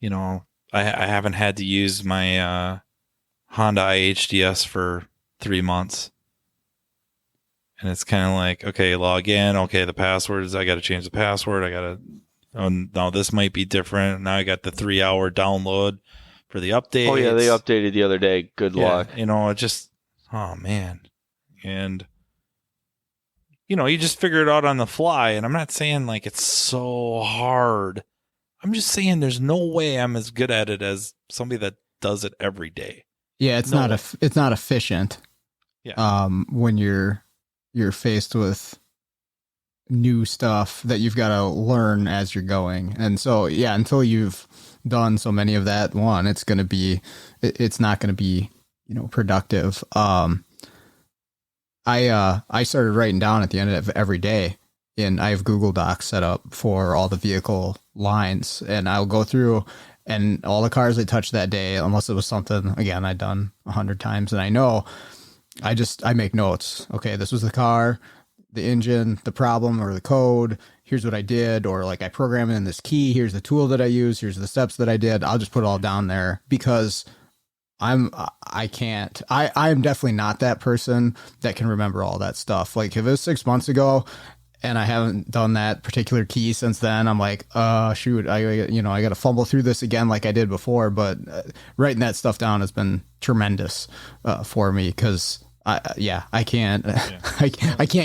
you know, I haven't had to use my Honda IHDS for 3 months. And it's kind of like, okay, log in. Okay, the passwords, I got to change the password. Now this might be different. Now I got the 3-hour download for the update. Oh, yeah, they updated the other day. Good luck. You know, it just, oh, man. And, you know, you just figure it out on the fly. And I'm not saying like it's so hard. I'm just saying there's no way I'm as good at it as somebody that does it every day. Yeah, it's not efficient. Yeah. When you're faced with new stuff that you've got to learn as you're going. And so, yeah, until you've done so many of that one, it's not going to be, you know, productive. I started writing down at the end of every day, and I have Google Docs set up for all the vehicle lines, and I'll go through and all the cars I touched that day, unless it was something, again, I'd done 100 times, and I know I make notes. Okay, this was the car, the engine, the problem or the code. Here's what I did, or like I program in this key. Here's the tool that I use. Here's the steps that I did. I'll just put it all down there because I'm definitely not that person that can remember all that stuff. Like if it was 6 months ago and I haven't done that particular key since then, I'm like, shoot, I got to fumble through this again like I did before. But writing that stuff down has been tremendous for me because I can't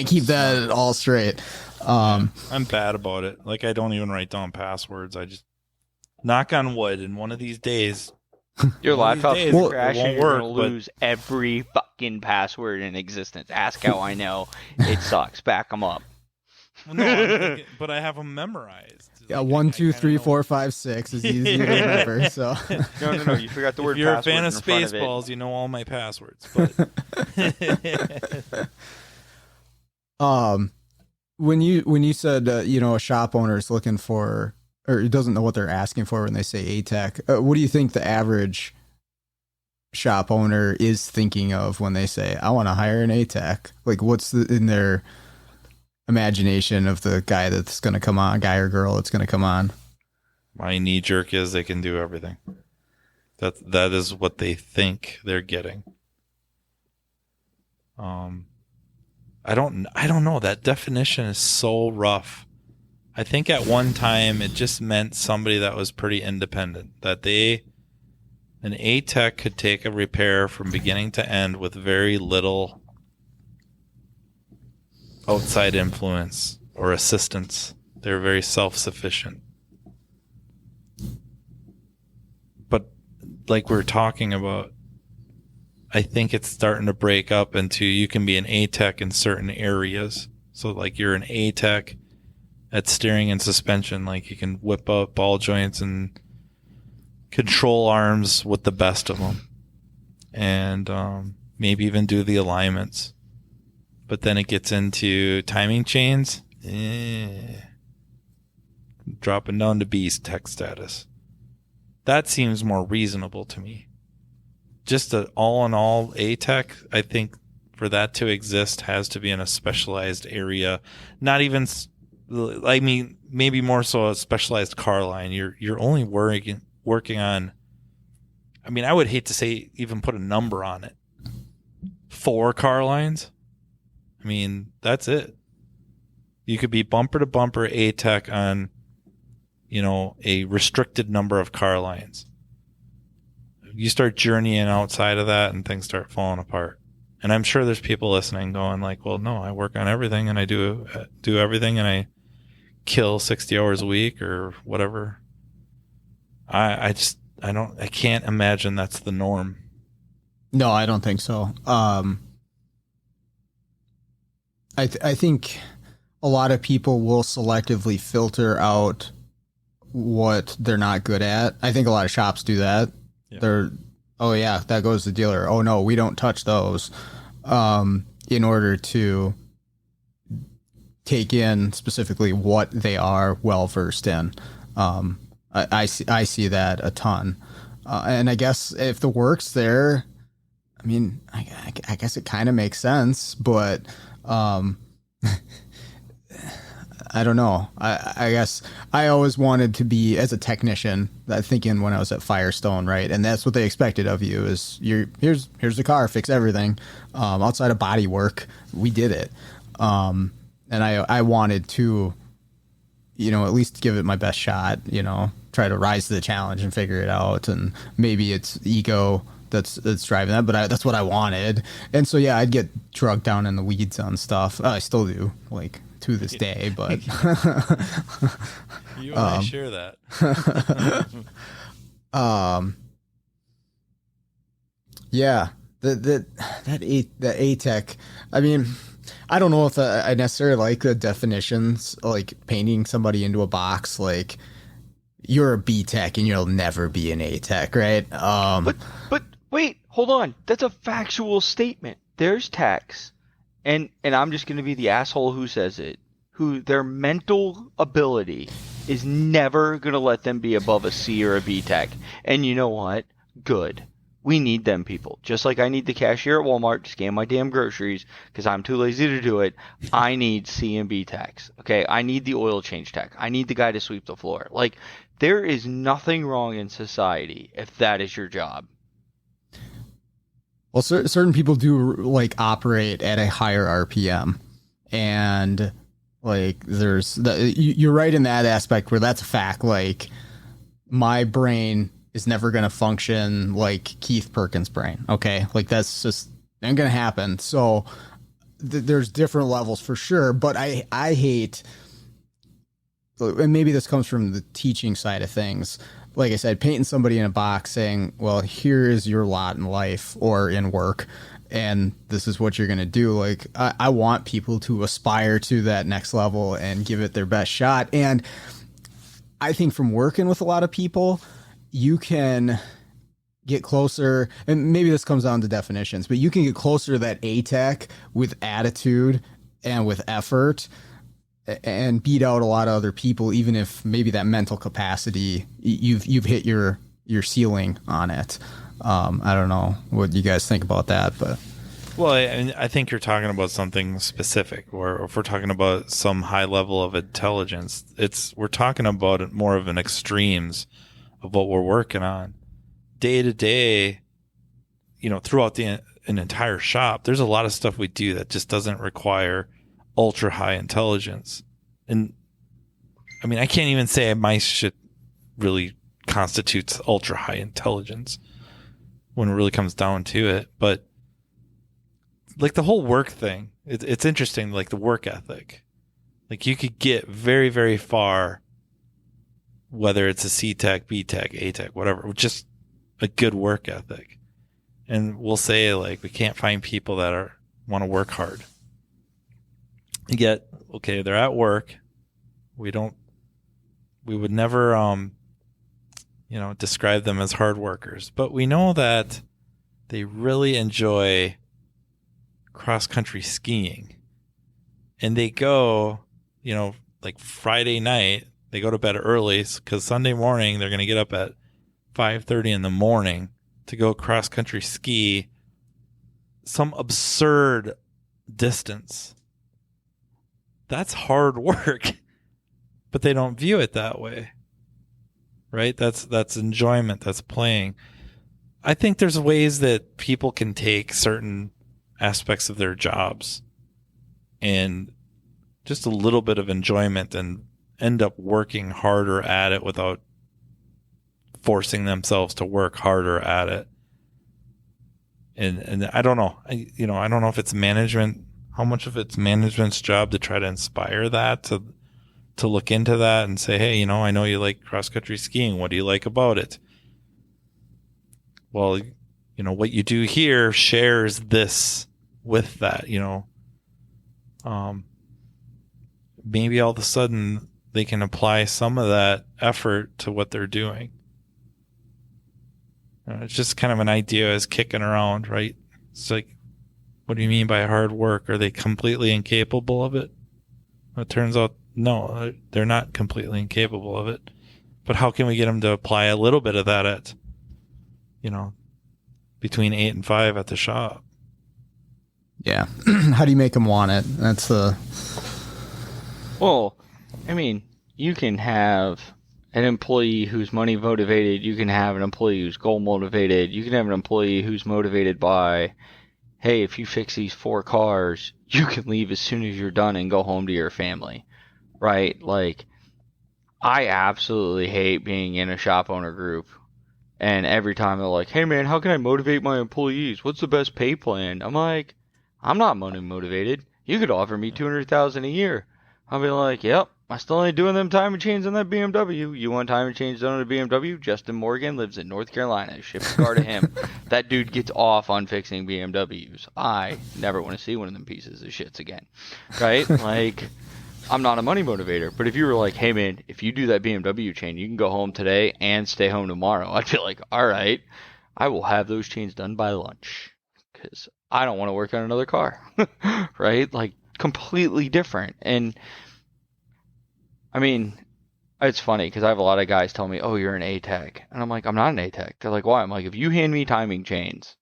keep that all straight. I'm bad about it. Like I don't even write down passwords. I just knock on wood, and one of these days your laptop's days, gonna crash it won't and you're gonna work, lose every fucking password in existence. Ask how I know. It sucks. Back them up. Well, no, I'm thinking, but I have them memorized. Yeah, 1, 2, 3, 4, 5, 6 is easy to remember. So no, you forgot the word. If you're a password fan of in front Spaceballs, you know all my passwords. But when you said a shop owner is looking for or doesn't know what they're asking for when they say A-Tech, what do you think the average shop owner is thinking of when they say I want to hire an A-Tech? Like what's in their imagination of the guy that's going to come on, guy or girl that's going to come on? My knee jerk is they can do everything. That is what they think they're getting. I don't know. That definition is so rough. I think at one time it just meant somebody that was pretty independent, that an A-Tech could take a repair from beginning to end with very little outside influence or assistance. They're very self-sufficient. But like we're talking about, I think it's starting to break up into you can be an A-Tech in certain areas. So like you're an A-Tech at steering and suspension, like you can whip up ball joints and control arms with the best of them, and maybe even do the alignments. But then it gets into timing chains, dropping down to beast tech status. That seems more reasonable to me. Just an all-in-all A-Tech, I think for that to exist has to be in a specialized area. Not even, I mean, maybe more so a specialized car line. You're only working on, I mean, I would hate to say even put a number on it. 4 car lines. I mean, that's it. You could be bumper to bumper A-Tech on, a restricted number of car lines. You start journeying outside of that and things start falling apart. And I'm sure there's people listening going like, well, no, I work on everything and I do everything and I kill 60 hours a week or whatever. I can't imagine that's the norm. No, I don't think so. I think a lot of people will selectively filter out what they're not good at. I think a lot of shops do that. Yeah. Oh yeah, that goes to the dealer. Oh no, we don't touch those. In order to take in specifically what they are well versed in. I see that a ton. And I guess if the work's there, I mean, I guess it kind of makes sense, but I don't know. I guess I always wanted to be, as a technician, thinking when I was at Firestone, right? And that's what they expected of you is here's the car, fix everything. Outside of body work, we did it. And I wanted to, at least give it my best shot, try to rise to the challenge and figure it out. And maybe it's ego that's driving that, but that's what I wanted. And so, yeah, I'd get drugged down in the weeds on stuff. I still do, like, to this day, but you and I share that. Yeah, that ATEC. I mean, I don't know if I necessarily like the definitions, like painting somebody into a box, like you're a B Tech and you'll never be an A Tech, right? But wait, hold on. That's a factual statement. There's techs. And I'm just going to be the asshole who says it, who their mental ability is never going to let them be above a C or a B Tech. And you know what? Good. We need them people. Just like I need the cashier at Walmart to scan my damn groceries because I'm too lazy to do it. I need C and B techs. Okay? I need the oil change tech. I need the guy to sweep the floor. Like, there is nothing wrong in society if that is your job. Well, certain people do like operate at a higher RPM, and like you're right in that aspect where that's a fact. Like, my brain is never going to function like Keith Perkins' brain. Okay, like that's just not going to happen. So there's different levels for sure, but I hate, and maybe this comes from the teaching side of things. Like I said, painting somebody in a box saying, well, here is your lot in life or in work, and this is what you're going to do. Like, I want people to aspire to that next level and give it their best shot. And I think from working with a lot of people, you can get closer, and maybe this comes down to definitions, but you can get closer to that A-Tech with attitude and with effort and beat out a lot of other people, even if maybe that mental capacity, you've hit your ceiling on it. I don't know what you guys think about that, but. Well, I think you're talking about something specific, or if we're talking about some high level of intelligence, we're talking about it more of an extremes of what we're working on day to day, throughout an entire shop. There's a lot of stuff we do that just doesn't require ultra high intelligence. And I mean, I can't even say my shit really constitutes ultra high intelligence when it really comes down to it. But like the whole work thing, it's interesting, like the work ethic. Like you could get very, very far, whether it's a C Tech, B Tech, A Tech, whatever, with just a good work ethic. And we'll say like we can't find people that want to work hard. You get, okay, they're at work. We would never, describe them as hard workers, but we know that they really enjoy cross-country skiing. And they go, like Friday night, they go to bed early because Sunday morning they're going to get up at 5:30 in the morning to go cross-country ski some absurd distance. That's hard work, but they don't view it that way, right? That's enjoyment. That's playing. I think there's ways that people can take certain aspects of their jobs and just a little bit of enjoyment and end up working harder at it without forcing themselves to work harder at it. And I don't know. I don't know if it's management, how much of it's management's job to try to inspire that, to look into that and say, hey, I know you like cross-country skiing. What do you like about it? Well, what you do here shares this with that, maybe all of a sudden they can apply some of that effort to what they're doing. It's just kind of an idea is kicking around, right? It's like, what do you mean by hard work? Are they completely incapable of it? It turns out, no, they're not completely incapable of it. But how can we get them to apply a little bit of that at, between 8 and 5 at the shop? Yeah. How do you make them want it? That's the... Well, I mean, you can have an employee who's money motivated. You can have an employee who's goal motivated. You can have an employee who's motivated by, hey, if you fix these 4 cars, you can leave as soon as you're done and go home to your family, right? Like, I absolutely hate being in a shop owner group. And every time they're like, hey, man, how can I motivate my employees? What's the best pay plan? I'm like, I'm not money motivated. You could offer me $200,000 a year. I'll be like, yep, I still ain't doing them time and chains on that BMW. You want time and chains done on a BMW? Justin Morgan lives in North Carolina. Ship the car to him. That dude gets off on fixing BMWs. I never want to see one of them pieces of shits again. Right? Like, I'm not a money motivator. But if you were like, hey, man, if you do that BMW chain, you can go home today and stay home tomorrow. I'd be like, all right, I will have those chains done by lunch. Because I don't want to work on another car. Right? Like, completely different. And I mean, it's funny because I have a lot of guys tell me, oh, you're an A-Tech. And I'm like, I'm not an A-Tech. They're like, why? I'm like, if you hand me timing chains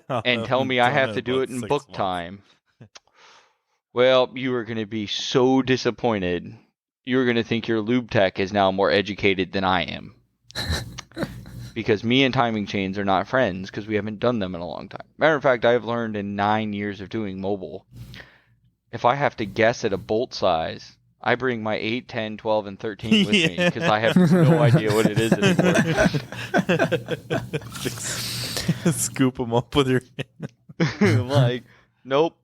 and tell me I have to do it in book time, well, you are going to be so disappointed. You're going to think your lube tech is now more educated than I am. Because me and timing chains are not friends because we haven't done them in a long time. Matter of fact, I've learned in 9 years of doing mobile, if I have to guess at a bolt size, I bring my 8, 10, 12, and 13 with me because I have no idea what it is anymore. Scoop them up with your hand. Like, nope,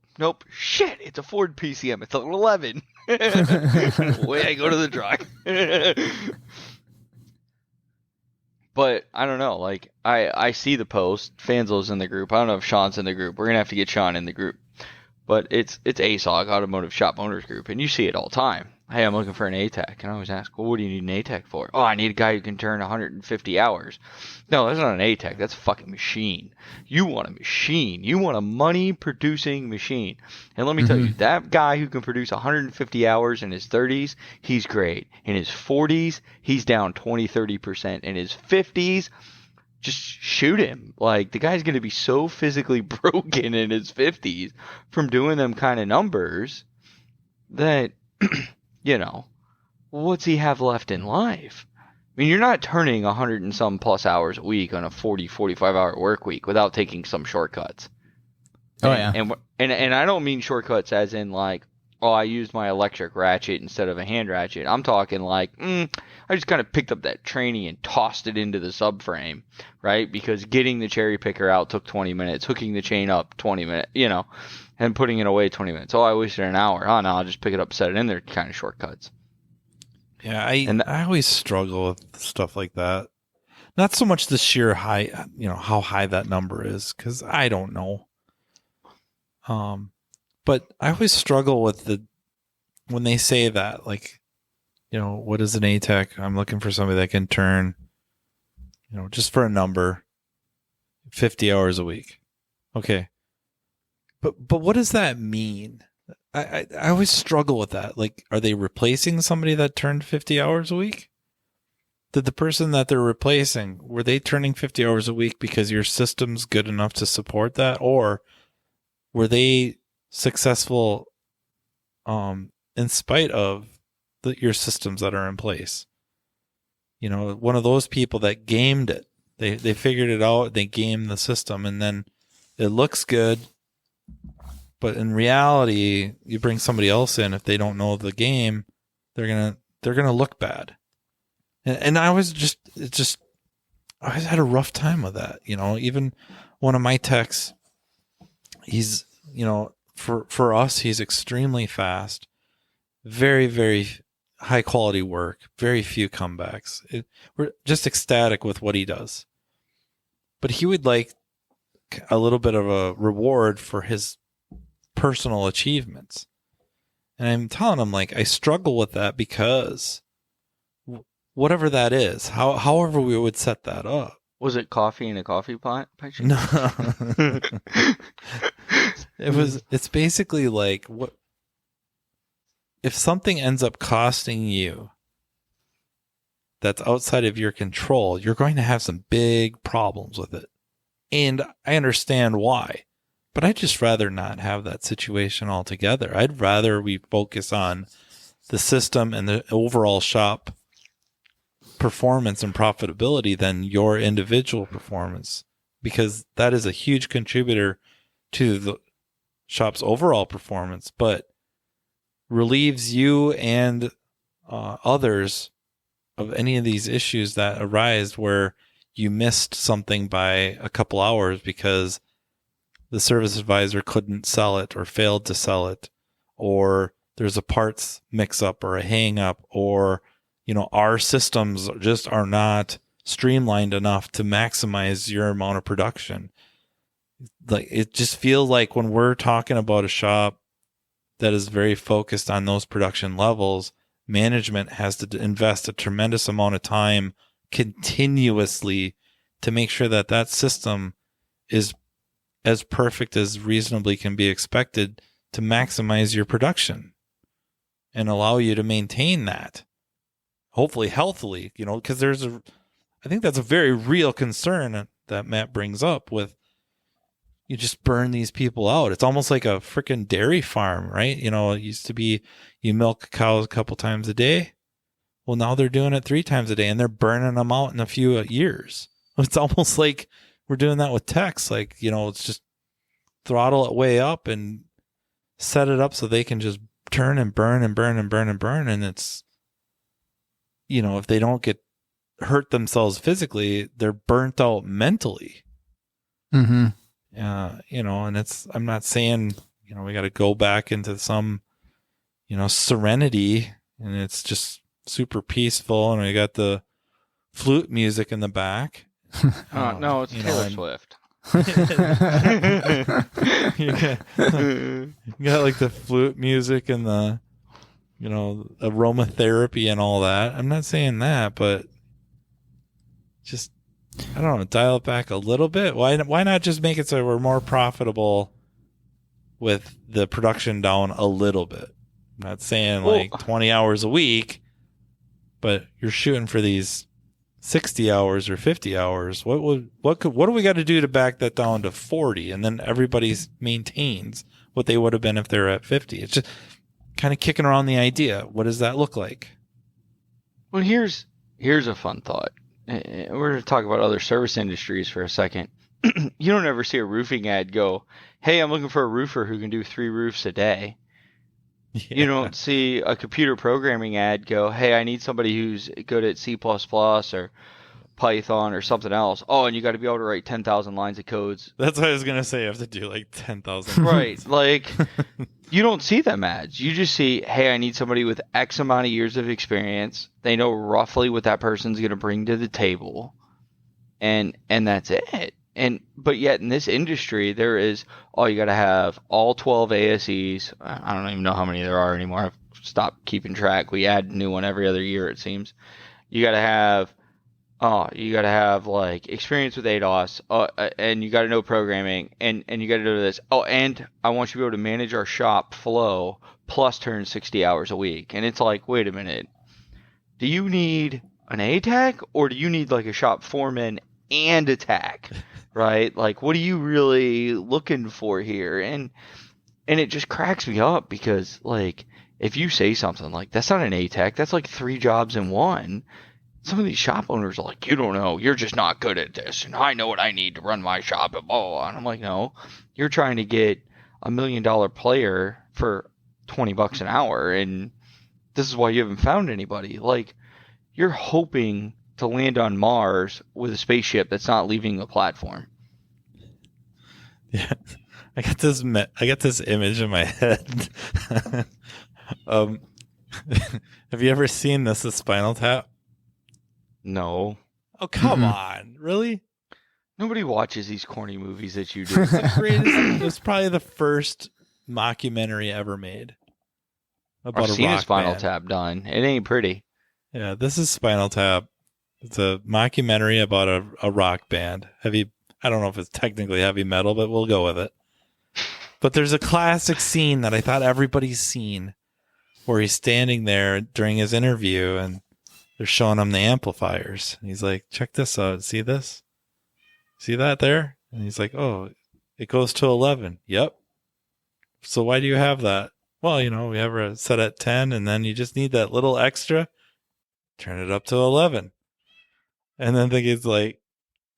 shit, it's a Ford PCM. It's an 11. Way I go to the drive. But I don't know. Like, I see the post. Fanslow's in the group. I don't know if Sean's in the group. We're going to have to get Sean in the group. But it's ASOG, Automotive Shop Owners Group, and you see it all the time. Hey, I'm looking for an ATEC. And I always ask, well, what do you need an ATEC for? Oh, I need a guy who can turn 150 hours. No, that's not an ATEC. That's a fucking machine. You want a machine. You want a money-producing machine. And let me tell you, that guy who can produce 150 hours in his 30s, he's great. In his 40s, he's down 20, 30%. In his 50s, just shoot him. Like, the guy's going to be so physically broken in his 50s from doing them kind of numbers that, what's he have left in life? I mean, you're not turning 100 and some plus hours a week on a 40, 45-hour work week without taking some shortcuts. Oh, yeah. And I don't mean shortcuts as in like, oh, I used my electric ratchet instead of a hand ratchet. I'm talking like, I just kind of picked up that tranny and tossed it into the subframe, right? Because getting the cherry picker out took 20 minutes, hooking the chain up 20 minutes, and putting it away 20 minutes. Oh, I wasted an hour. Oh, no, I'll just pick it up, set it in there, kind of shortcuts. Yeah, I always struggle with stuff like that. Not so much the sheer high, how high that number is, because I don't know. But I always struggle with when they say that, like, what is an ATEC? I'm looking for somebody that can turn, just for a number, 50 hours a week. Okay. But what does that mean? I always struggle with that. Like, are they replacing somebody that turned 50 hours a week? Did the person that they're replacing, were they turning 50 hours a week because your system's good enough to support that? Or were they successful in spite of your systems that are in place? One of those people that gamed it. They figured it out, they gamed the system, and then it looks good. But in reality, you bring somebody else in, if they don't know the game, they're gonna look bad. And I was I always had a rough time with that. Even one of my techs, he's, for us, he's extremely fast, very, very high quality work, very few comebacks. We're just ecstatic with what he does. But he would like a little bit of a reward for his personal achievements. And I'm telling him, like, I struggle with that because whatever that is, however we would set that up. Was it coffee in a coffee pot? No. It's basically like, what if something ends up costing you that's outside of your control, you're going to have some big problems with it. And I understand why, but I'd just rather not have that situation altogether. I'd rather we focus on the system and the overall shop performance and profitability than your individual performance, because that is a huge contributor to the shop's overall performance, but relieves you and others of any of these issues that arise where you missed something by a couple hours because the service advisor couldn't sell it or failed to sell it, or there's a parts mix up or a hang up, or our systems just are not streamlined enough to maximize your amount of production. Like, it just feels like when we're talking about a shop that is very focused on those production levels, management has to invest a tremendous amount of time continuously to make sure that that system is as perfect as reasonably can be expected to maximize your production and allow you to maintain that, hopefully healthily, because I think that's a very real concern that Matt brings up with, you just burn these people out. It's almost like a freaking dairy farm, right? It used to be you milk cows a couple times a day. Well, now they're doing it 3 times a day and they're burning them out in a few years. It's almost like we're doing that with techs. Like, it's just throttle it way up and set it up so they can just turn and burn and burn and burn and burn. And it's, if they don't get hurt themselves physically, they're burnt out mentally. Mm-hmm. And I'm not saying, we got to go back into some, serenity and it's just super peaceful and we got the flute music in the back. No, it's Taylor Swift. you got like the flute music and the, aromatherapy and all that. I'm not saying that, but just, I don't know, dial it back a little bit. Why not just make it so we're more profitable with the production down a little bit? I'm not saying like 20 hours a week, but you're shooting for these 60 hours or 50 hours. What do we got to do to back that down to 40? And then everybody maintains what they would have been if they're at 50. It's just kind of kicking around the idea. What does that look like? Well, here's a fun thought. We're going to talk about other service industries for a second. You don't ever see a roofing ad go, "Hey, I'm looking for a roofer who can do 3 roofs a day." Yeah. You don't see a computer programming ad go, "Hey, I need somebody who's good at C++ or Python or something else. Oh, and you got to be able to write 10,000 lines of codes." That's what I was going to say. You have to do like 10,000. Right. Like, you don't see them ads. You just see, "Hey, I need somebody with X amount of years of experience. They know roughly what that person's going to bring to the table." And that's it. But yet in this industry, there is, you got to have all 12 ASEs. I don't even know how many there are anymore. I've stopped keeping track. We add a new one every other year, it seems. You got to have like experience with ADOS, and you got to know programming, and you got to know this. Oh, and I want you to be able to manage our shop flow plus turn 60 hours a week. And it's like, wait a minute. Do you need an ATAC or do you need like a shop foreman and a TAC? Right? Like, what are you really looking for here? And it just cracks me up because, like, if you say something like, "That's not an ATAC, that's like 3 jobs in one," some of these shop owners are like, "You don't know, you're just not good at this, and I know what I need to run my shop," and blah, blah, blah. And I'm like, no, you're trying to get $1 million player for $20 an hour, and this is why you haven't found anybody. Like, you're hoping to land on Mars with a spaceship that's not leaving the platform. Yeah, I got this image in my head. Have you ever seen this? The Spinal Tap? No. Oh, come on, really? Nobody watches these corny movies that you do. The greatest. It was probably the first mockumentary ever made about I've a seen a rock Spinal band. Tap done. It ain't pretty. Yeah, this is Spinal Tap. It's a mockumentary about a rock band. I don't know if it's technically heavy metal, but we'll go with it. But there's a classic scene that I thought everybody's seen where he's standing there during his interview and they're showing him the amplifiers. And he's like, check this out. See this? See that there? And he's like, oh, it goes to 11. Yep. So why do you have that? Well, we have it set at 10 and then you just need that little extra. Turn it up to 11. And then the kid's like,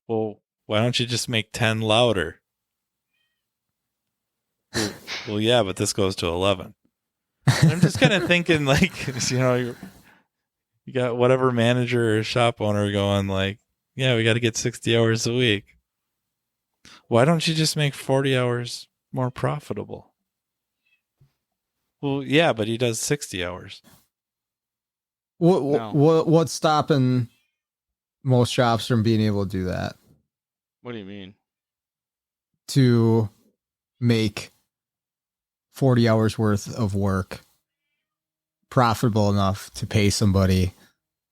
well, why don't you just make 10 louder? Well, yeah, but this goes to 11. And I'm just kind of thinking, like, you got whatever manager or shop owner going, like, yeah, we got to get 60 hours a week. Why don't you just make 40 hours more profitable? Well, yeah, but he does 60 hours. What's stopping most shops from being able to do that? What do you mean? To make 40 hours worth of work profitable enough to pay somebody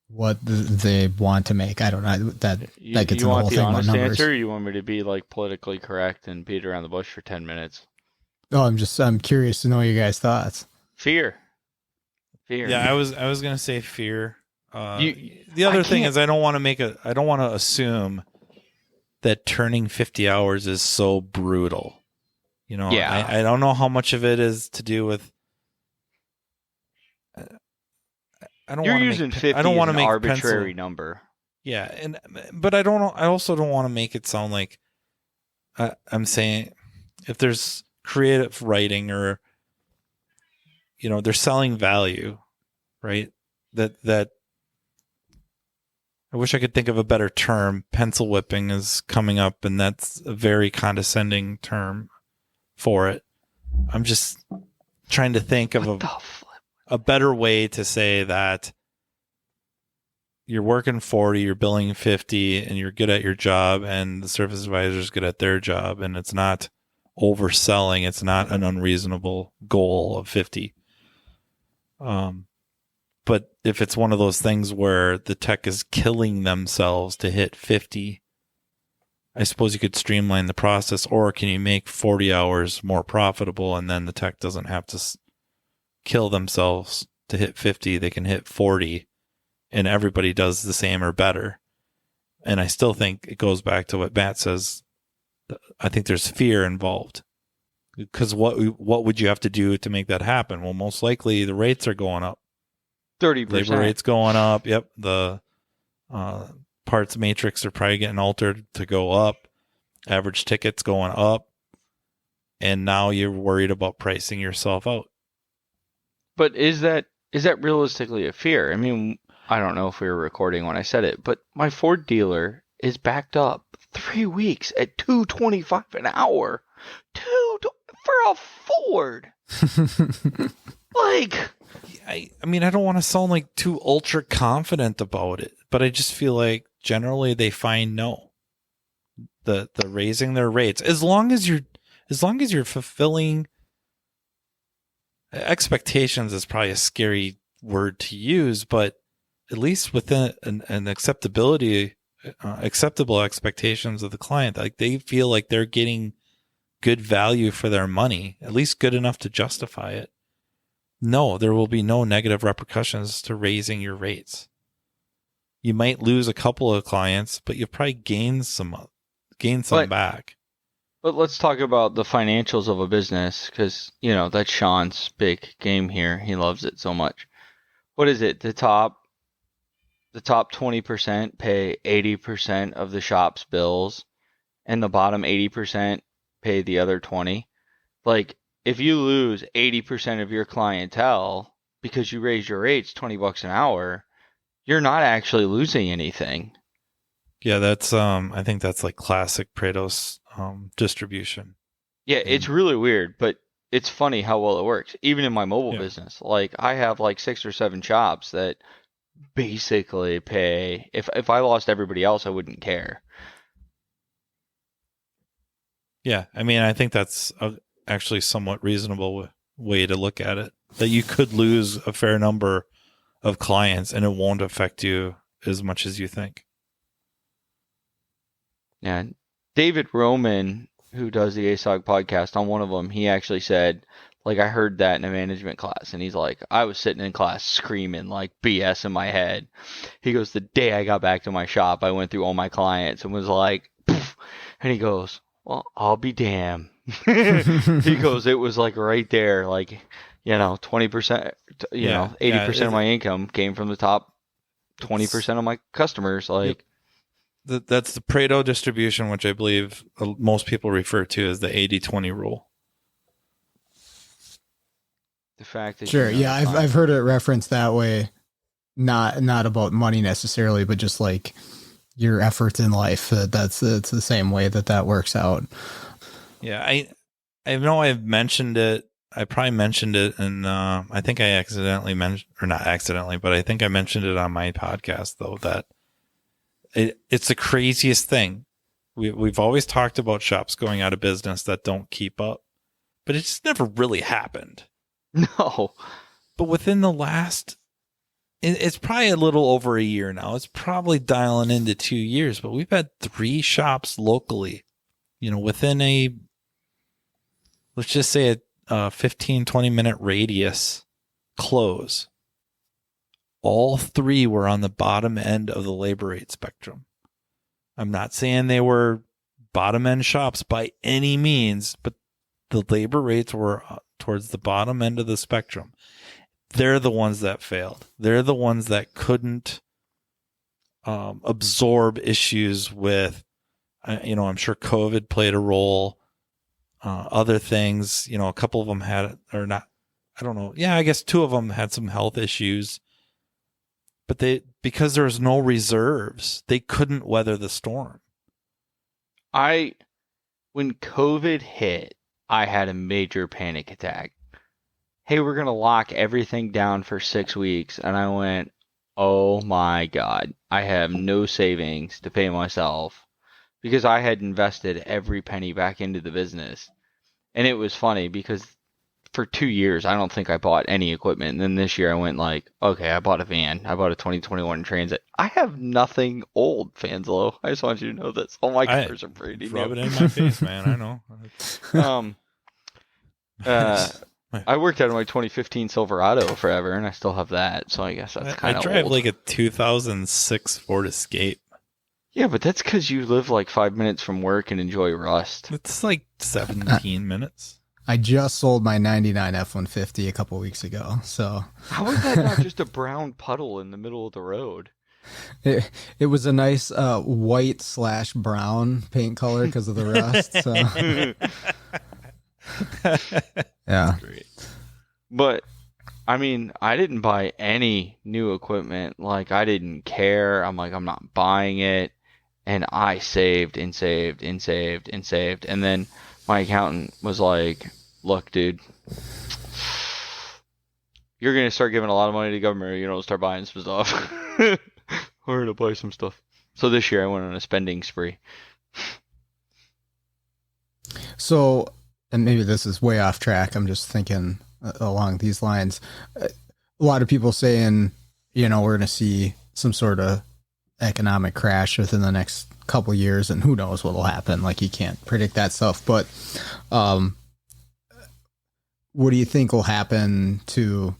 what they want to make. I don't know. That gets You into the want whole the thing about honest numbers. answer, or you want me to be like politically correct and beat around the bush for 10 minutes? Oh, I'm curious to know your guys' thoughts. Fear. Yeah, I was gonna say fear. The I other thing can't- is I don't want to assume that turning 50 hours is so brutal. Yeah. I don't know how much of it is to do with. I don't You're want to using make, 50 I don't want as to an make arbitrary pencil, number. Yeah, but I don't. I also don't want to make it sound like I'm saying if there's creative writing or they're selling value, right? That I wish I could think of a better term. Pencil whipping is coming up, and that's a very condescending term for it. I'm just trying to think of a better way to say that you're working 40, you're billing 50, and you're good at your job, and the service advisor's good at their job, and it's not overselling. It's not an unreasonable goal of 50. But if it's one of those things where the tech is killing themselves to hit 50, I suppose you could streamline the process, or can you make 40 hours more profitable and then the tech doesn't have to kill themselves to hit 50. They can hit 40 and everybody does the same or better. And I still think it goes back to what Matt says. I think there's fear involved because what would you have to do to make that happen? Well, most likely the rates are going up. 30%. Labor rates going up. Yep. The parts matrix are probably getting altered to go up. Average tickets going up. And now you're worried about pricing yourself out. But is that realistically a fear? I mean, I don't know if we were recording when I said it, but my Ford dealer is backed up 3 weeks at $225 an hour. For a Ford. Like, I mean, I don't want to sound like too ultra confident about it, but I just feel like generally they find no. The raising their rates, as long as you're fulfilling expectations is probably a scary word to use, but at least within an acceptable expectations of the client, like they feel like they're getting good value for their money, at least good enough to justify it. No, there will be no negative repercussions to raising your rates. You might lose a couple of clients, but you'll probably gain some back. But let's talk about the financials of a business, because, that's Sean's big game here. He loves it so much. What is it? The top 20% pay 80% of the shop's bills, and the bottom 80% pay the other 20. Like, if you lose 80% of your clientele, because you raise your rates $20 an hour, you're not actually losing anything. Yeah, that's I think that's like classic Pareto's distribution. Yeah, it's really weird, but it's funny how well it works. Even in my mobile business, like I have like 6 or 7 shops that basically pay. If I lost everybody else, I wouldn't care. Yeah, I mean, I think that's actually somewhat reasonable way to look at it. That you could lose a fair number of clients and it won't affect you as much as you think. Yeah, David Roman, who does the ASOG podcast, on one of them, he actually said, like, I heard that in a management class, and he's like, I was sitting in class screaming, like, BS in my head. He goes, the day I got back to my shop, I went through all my clients and was like, poof, and he goes, well, I'll be damned. He goes, it was like right there, like, 20%, 80% of my income came from the top 20% of my customers. Like, that's the Pareto distribution, which I believe most people refer to as the 80-20 rule. The fact that sure, yeah, I've heard it referenced that way, not about money necessarily, but just like your efforts in life. It's the same way that works out. Yeah, I know I've mentioned it. I probably mentioned it, and I think I accidentally mentioned, or not accidentally, but I think I mentioned it on my podcast though, that it's the craziest thing. We've always talked about shops going out of business that don't keep up, but it just never really happened. No. But within the last, it's probably a little over a year now. It's probably dialing into 2 years, but we've had 3 shops locally, within a, let's just say a 15, 20-minute radius close. All 3 were on the bottom end of the labor rate spectrum. I'm not saying they were bottom end shops by any means, but the labor rates were towards the bottom end of the spectrum. They're the ones that failed. They're the ones that couldn't absorb issues with, I'm sure COVID played a role. Other things, a couple of them had, or not, I don't know. Yeah, I guess 2 of them had some health issues. But because there was no reserves, they couldn't weather the storm. When COVID hit, I had a major panic attack. Hey, we're going to lock everything down for 6 weeks. And I went, oh my God, I have no savings to pay myself because I had invested every penny back into the business. And it was funny because for 2 years, I don't think I bought any equipment. And then this year I went like, okay, I bought a van. I bought a 2021 Transit. I have nothing old, Fanslow. I just want you to know this. All my cars are pretty new. Rub it in my face, man. I know. I worked out of my 2015 Silverado forever, and I still have that. So I guess that's kind of old. I drive like a 2006 Ford Escape. Yeah, but that's because you live like 5 minutes from work and enjoy rust. It's like 17 minutes. I just sold my 99 F-150 a couple weeks ago. So how is that not just a brown puddle in the middle of the road? It was a nice white/brown paint color because of the rust. So yeah. Great. But I mean, I didn't buy any new equipment. Like, I didn't care. I'm like, I'm not buying it. And I saved and saved and saved and saved. And then my accountant was like, look, dude, you're going to start giving a lot of money to the government or you don't start buying some stuff. We're going to buy some stuff. So this year I went on a spending spree. So, and maybe this is way off track. I'm just thinking along these lines. A lot of people saying, we're going to see some sort of economic crash within the next couple of years, and who knows what will happen. Like, you can't predict that stuff. But what do you think will happen to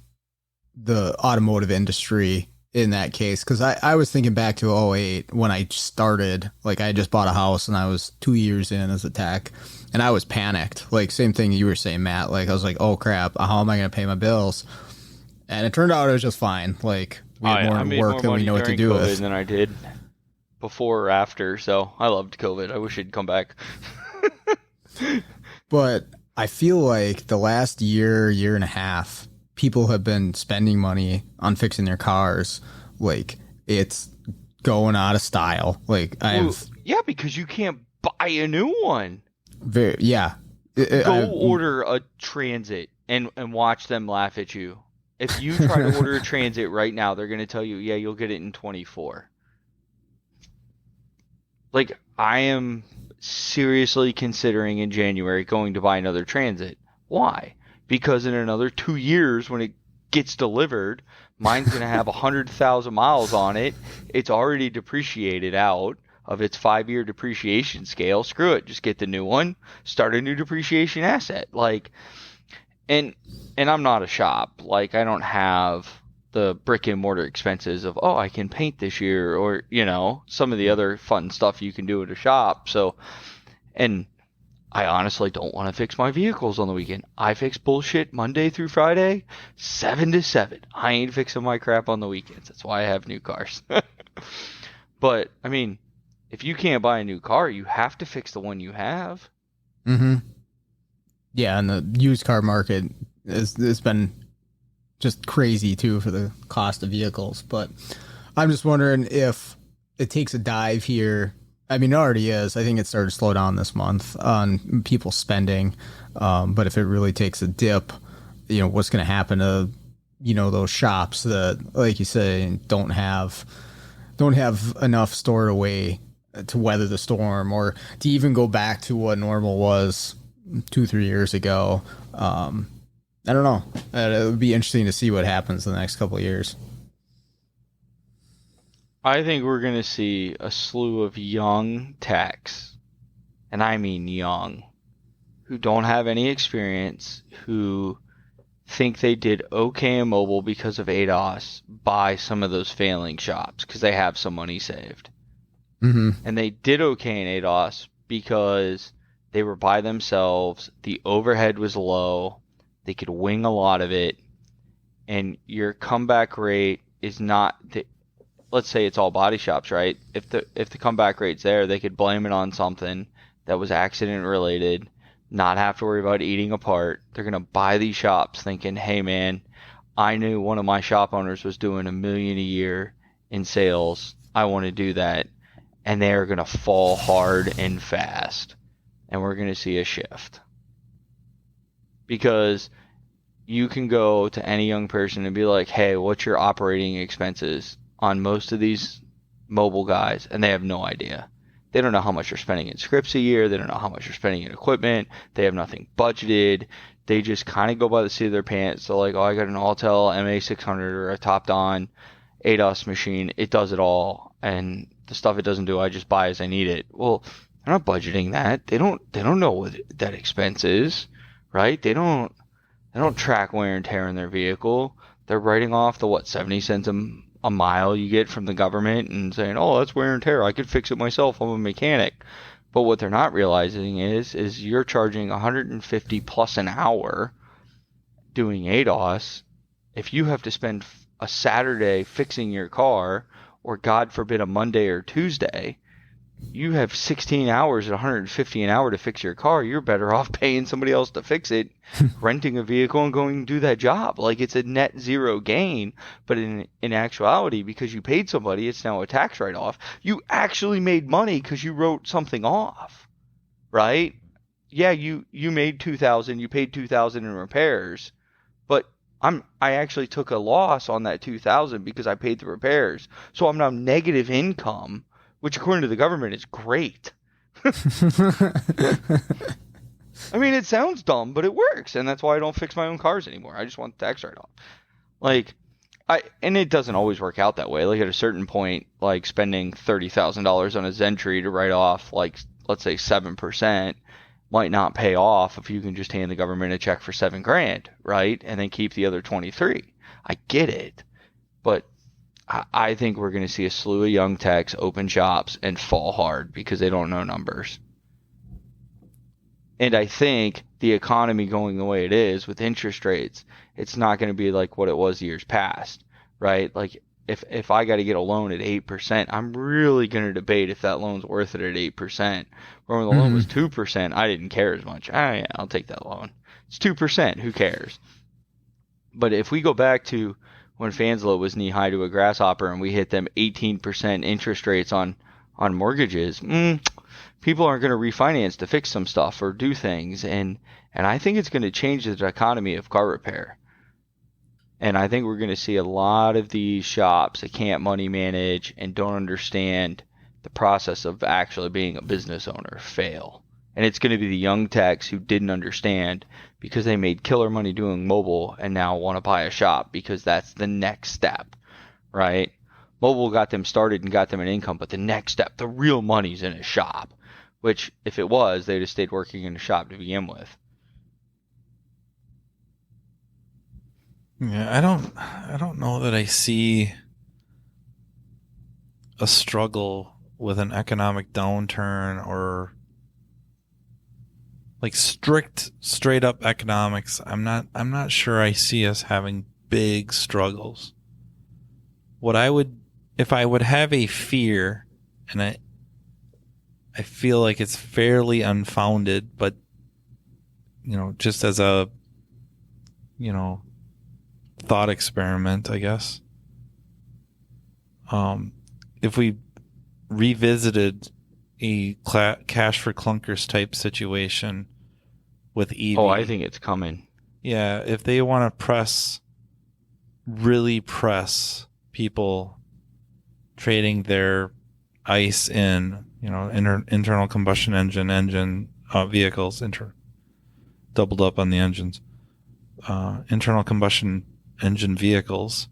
the automotive industry in that case? Because I was thinking back to '08 when I started. Like, I had just bought a house and I was 2 years in as a tech, and I was panicked. Like, same thing you were saying, Matt. Like, I was like, oh crap, how am I going to pay my bills? And it turned out it was just fine. Like, we had more work than we know what to do with than I did before or after. So I loved COVID. I wish it'd come back. But I feel like the last year and a half, people have been spending money on fixing their cars. Like, it's going out of style. Like, yeah, because you can't buy a new one. Go order a Transit and watch them laugh at you. If you try to order a Transit right now, they're going to tell you, yeah, you'll get it in 24. Like, I am seriously considering in January going to buy another Transit. Why? Because in another 2 years, when it gets delivered, mine's going to have 100,000 miles on it. It's already depreciated out of its 5-year depreciation scale. Screw it. Just get the new one. Start a new depreciation asset. Like, and I'm not a shop. Like, I don't have the brick and mortar expenses of, I can paint this year, or, some of the other fun stuff you can do at a shop. So, and I honestly don't want to fix my vehicles on the weekend. I fix bullshit Monday through Friday, 7 to 7. I ain't fixing my crap on the weekends. That's why I have new cars. But, I mean, if you can't buy a new car, you have to fix the one you have. Mm-hmm. Yeah, and the used car market has been just crazy, too, for the cost of vehicles. But I'm just wondering if it takes a dive here. I mean, it already is. I think it started to slow down this month on people spending. But if it really takes a dip, what's going to happen to, those shops that, like you say, don't have enough stored away to weather the storm, or to even go back to what normal was 2-3 years ago. I don't know. It would be interesting to see what happens in the next couple of years. I think we're going to see a slew of young techs, and I mean young, who don't have any experience, who think they did okay in mobile because of ADOS, buy some of those failing shops because they have some money saved. Mm-hmm. And they did okay in ADOS because they were by themselves, the overhead was low, they could wing a lot of it, and your comeback rate is not... Let's say it's all body shops, right? If the comeback rate's there, they could blame it on something that was accident related, not have to worry about eating apart. They're going to buy these shops thinking, hey man, I knew one of my shop owners was doing $1 million a year in sales. I want to do that. And they are going to fall hard and fast. And we're going to see a shift. Because you can go to any young person and be like, hey, what's your operating expenses on most of these mobile guys? And they have no idea. They don't know how much they're spending in scripts a year. They don't know how much they're spending in equipment. They have nothing budgeted. They just kind of go by the seat of their pants. So like, I got an Autel MA600 or a topped-on ADOS machine. It does it all. And the stuff it doesn't do, I just buy as I need it. Well, they're not budgeting that. They don't know what that expense is, right? They don't track wear and tear in their vehicle. They're writing off the 70 cents a mile you get from the government and saying, that's wear and tear. I could fix it myself. I'm a mechanic. But what they're not realizing is you're charging $150 plus an hour doing ADOS. If you have to spend a Saturday fixing your car, or God forbid a Monday or Tuesday, you have 16 hours at $150 an hour to fix your car. You're better off paying somebody else to fix it, renting a vehicle and going to do that job. Like, it's a net zero gain, but in actuality, because you paid somebody, it's now a tax write-off. You actually made money because you wrote something off, right? Yeah, you made $2,000, you paid $2,000 in repairs, but I actually took a loss on that $2,000 because I paid the repairs. So I'm now negative income, which according to the government is great. I mean, it sounds dumb, but it works, and that's why I don't fix my own cars anymore. I just want the tax write-off. Like, and it doesn't always work out that way. Like, at a certain point, like spending $30,000 on a Zentree to write off, like, let's say 7%, might not pay off if you can just hand the government a check for $7,000, right? And then keep the other 23. I get it, but I think we're going to see a slew of young techs open shops and fall hard because they don't know numbers. And I think the economy going the way it is with interest rates, it's not going to be like what it was years past, right? Like, if I got to get a loan at 8%, I'm really going to debate if that loan's worth it at 8%. Where when the loan was 2%, I didn't care as much. Yeah, I'll take that loan. It's 2%. Who cares? But if we go back to when Fanslow was knee high to a grasshopper and we hit them 18% interest rates on mortgages, people aren't going to refinance to fix some stuff or do things, and I think it's going to change the economy of car repair. And I think we're going to see a lot of these shops that can't money manage and don't understand the process of actually being a business owner fail. And it's going to be the young techs who didn't understand because they made killer money doing mobile and now want to buy a shop because that's the next step, right? Mobile got them started and got them an income, but the next step, the real money's in a shop, which if it was, they'd have stayed working in a shop to begin with. Yeah, I don't know that I see a struggle with an economic downturn or like straight up economics. I'm not sure I see us having big struggles. What I would, if I would have a fear, and I feel like it's fairly unfounded, but just as a thought experiment, I guess. If we revisited a cash for clunkers type situation with EV. Oh, I think it's coming. Yeah, if they want to really press people trading their ICE in, internal combustion engine vehicles, doubled up on the engines, internal combustion engine vehicles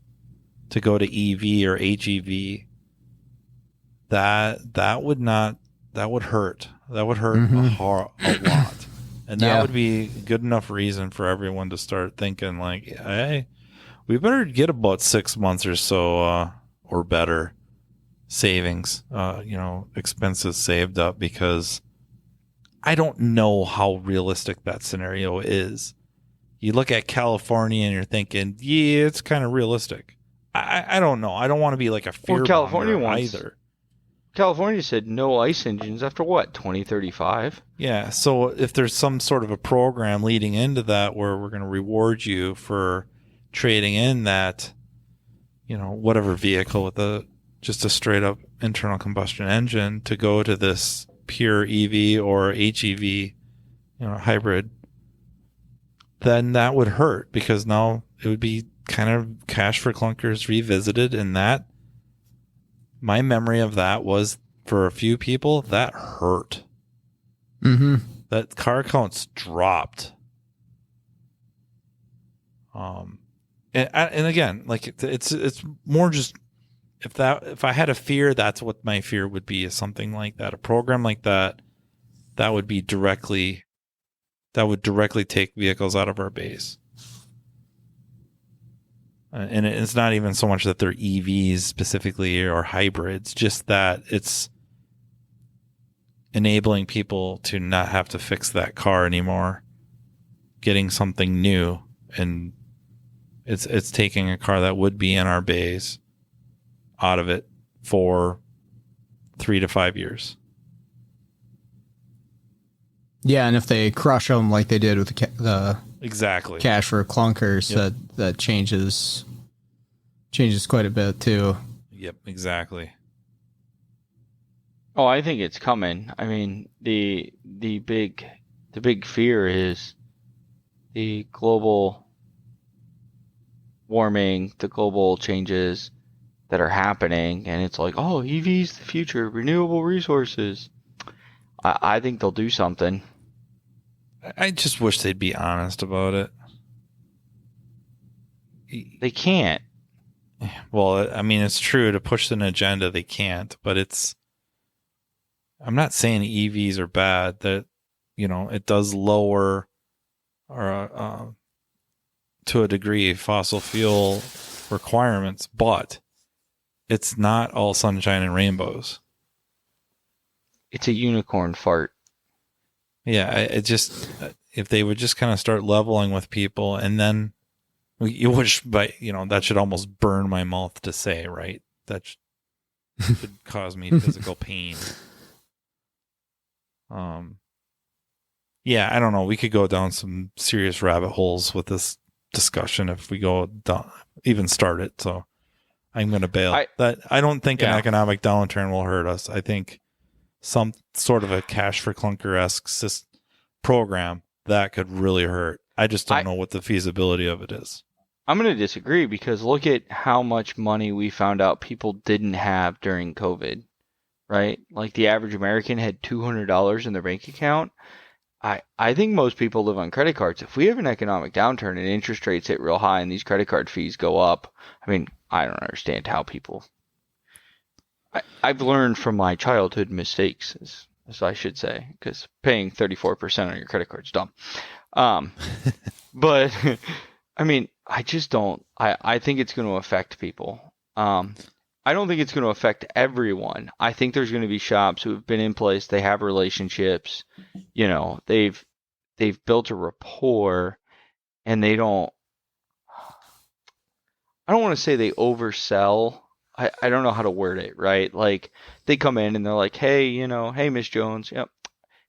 to go to EV or HEV, that would hurt. That would hurt a lot. And that would be good enough reason for everyone to start thinking like, hey, we better get about 6 months or so or better savings, expenses saved up, because I don't know how realistic that scenario is. You look at California and you're thinking, yeah, it's kind of realistic. I don't know. I don't want to be like a fear monger either. California said no ICE engines after what, 2035? Yeah, so if there's some sort of a program leading into that where we're going to reward you for trading in that, whatever vehicle with just a straight up internal combustion engine to go to this pure EV or HEV, hybrid, then that would hurt, because now it would be kind of cash for clunkers revisited, and that, my memory of that was, for a few people, that hurt. That car counts dropped. And again, like it's more just, if I had a fear, that's what my fear would be, is something like that, a program like that would directly take vehicles out of our base. And it's not even so much that they're EVs specifically or hybrids, just that it's enabling people to not have to fix that car anymore, getting something new, and it's taking a car that would be in our bays out of it for 3 to 5 years. Yeah, and if they crush them like they did with the exactly cash for clunkers, that changes quite a bit too. Yep, exactly. Oh, I think it's coming. I mean, the big fear is the global warming, the global changes that are happening, and it's like, oh, EV's the future, renewable resources. I think they'll do something. I just wish they'd be honest about it. They can't. Well, I mean, it's true, to push an agenda, they can't, but I'm not saying EVs are bad, that, it does lower, or to a degree, fossil fuel requirements, but it's not all sunshine and rainbows. It's a unicorn fart. Yeah, if they would just kind of start leveling with people, and then, which, but that should almost burn my mouth to say, right? That should cause me physical pain. Yeah, I don't know. We could go down some serious rabbit holes with this discussion if we go down, even start it. So I'm going to bail. I don't think an Yeah. economic downturn will hurt us. I think some sort of a cash for clunker-esque program that could really hurt. I just don't know what the feasibility of it is. I'm going to disagree because look at how much money we found out people didn't have during COVID, right? Like the average American had $200 in their bank account. I think most people live on credit cards. If we have an economic downturn and interest rates hit real high and these credit card fees go up, I mean, I don't understand how people. I've learned from my childhood mistakes, as I should say, because paying 34% on your credit card is dumb. But I mean, I just don't. I think it's going to affect people. I don't think it's going to affect everyone. I think there's going to be shops who have been in place. They have relationships. You know, they've built a rapport, and they don't. I don't want to say they oversell. I don't know how to word it, right? Like they come in and they're like, hey, hey, Miss Jones, yep.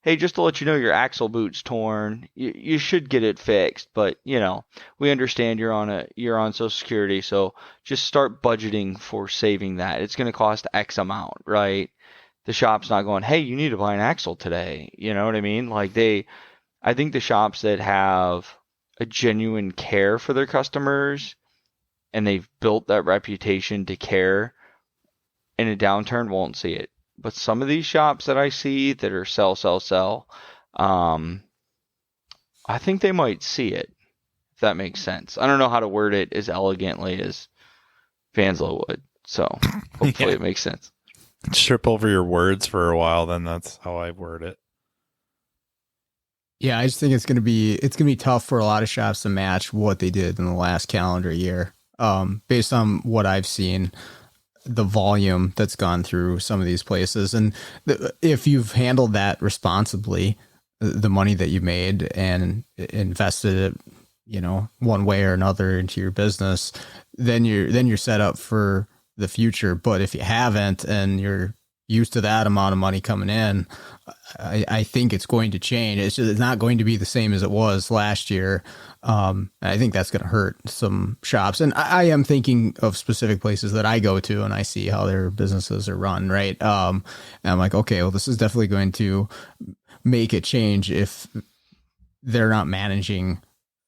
Hey, just to let you know, your axle boot's torn. You should get it fixed, but we understand you're on Social Security, so just start budgeting for saving that. It's going to cost X amount, right? The shop's not going, hey, you need to buy an axle today. You know what I mean? Like I think the shops that have a genuine care for their customers and they've built that reputation to care in a downturn won't see it. But some of these shops that I see that are sell, I think they might see it, if that makes sense. I don't know how to word it as elegantly as Fanslow would, so hopefully It makes sense. Trip over your words for a while, then that's how I word it. Yeah, I just think it's gonna be tough for a lot of shops to match what they did in the last calendar year. Based on what I've seen, the volume that's gone through some of these places. And if you've handled that responsibly, the money that you made and invested it, one way or another into your business, then you're set up for the future. But if you haven't and you're used to that amount of money coming in, I think it's going to change. It's not going to be the same as it was last year. I think that's going to hurt some shops. And I am thinking of specific places that I go to and I see how their businesses are run, right? And I'm like, okay, well, this is definitely going to make a change if they're not managing.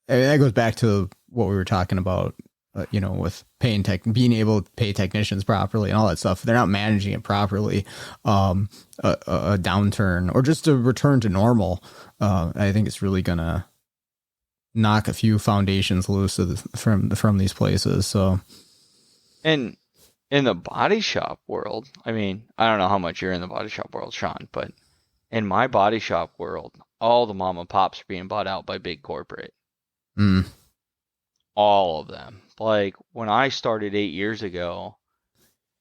I mean, that goes back to what we were talking about, with paying being able to pay technicians properly and all that stuff. If they're not managing it properly, a downturn or just a return to normal, I think it's really going to knock a few foundations loose from these places. So, and in the body shop world, I mean, I don't know how much you're in the body shop world, Sean, but in my body shop world, all the mom and pops are being bought out by big corporate. All of them. Like when I started 8 years ago,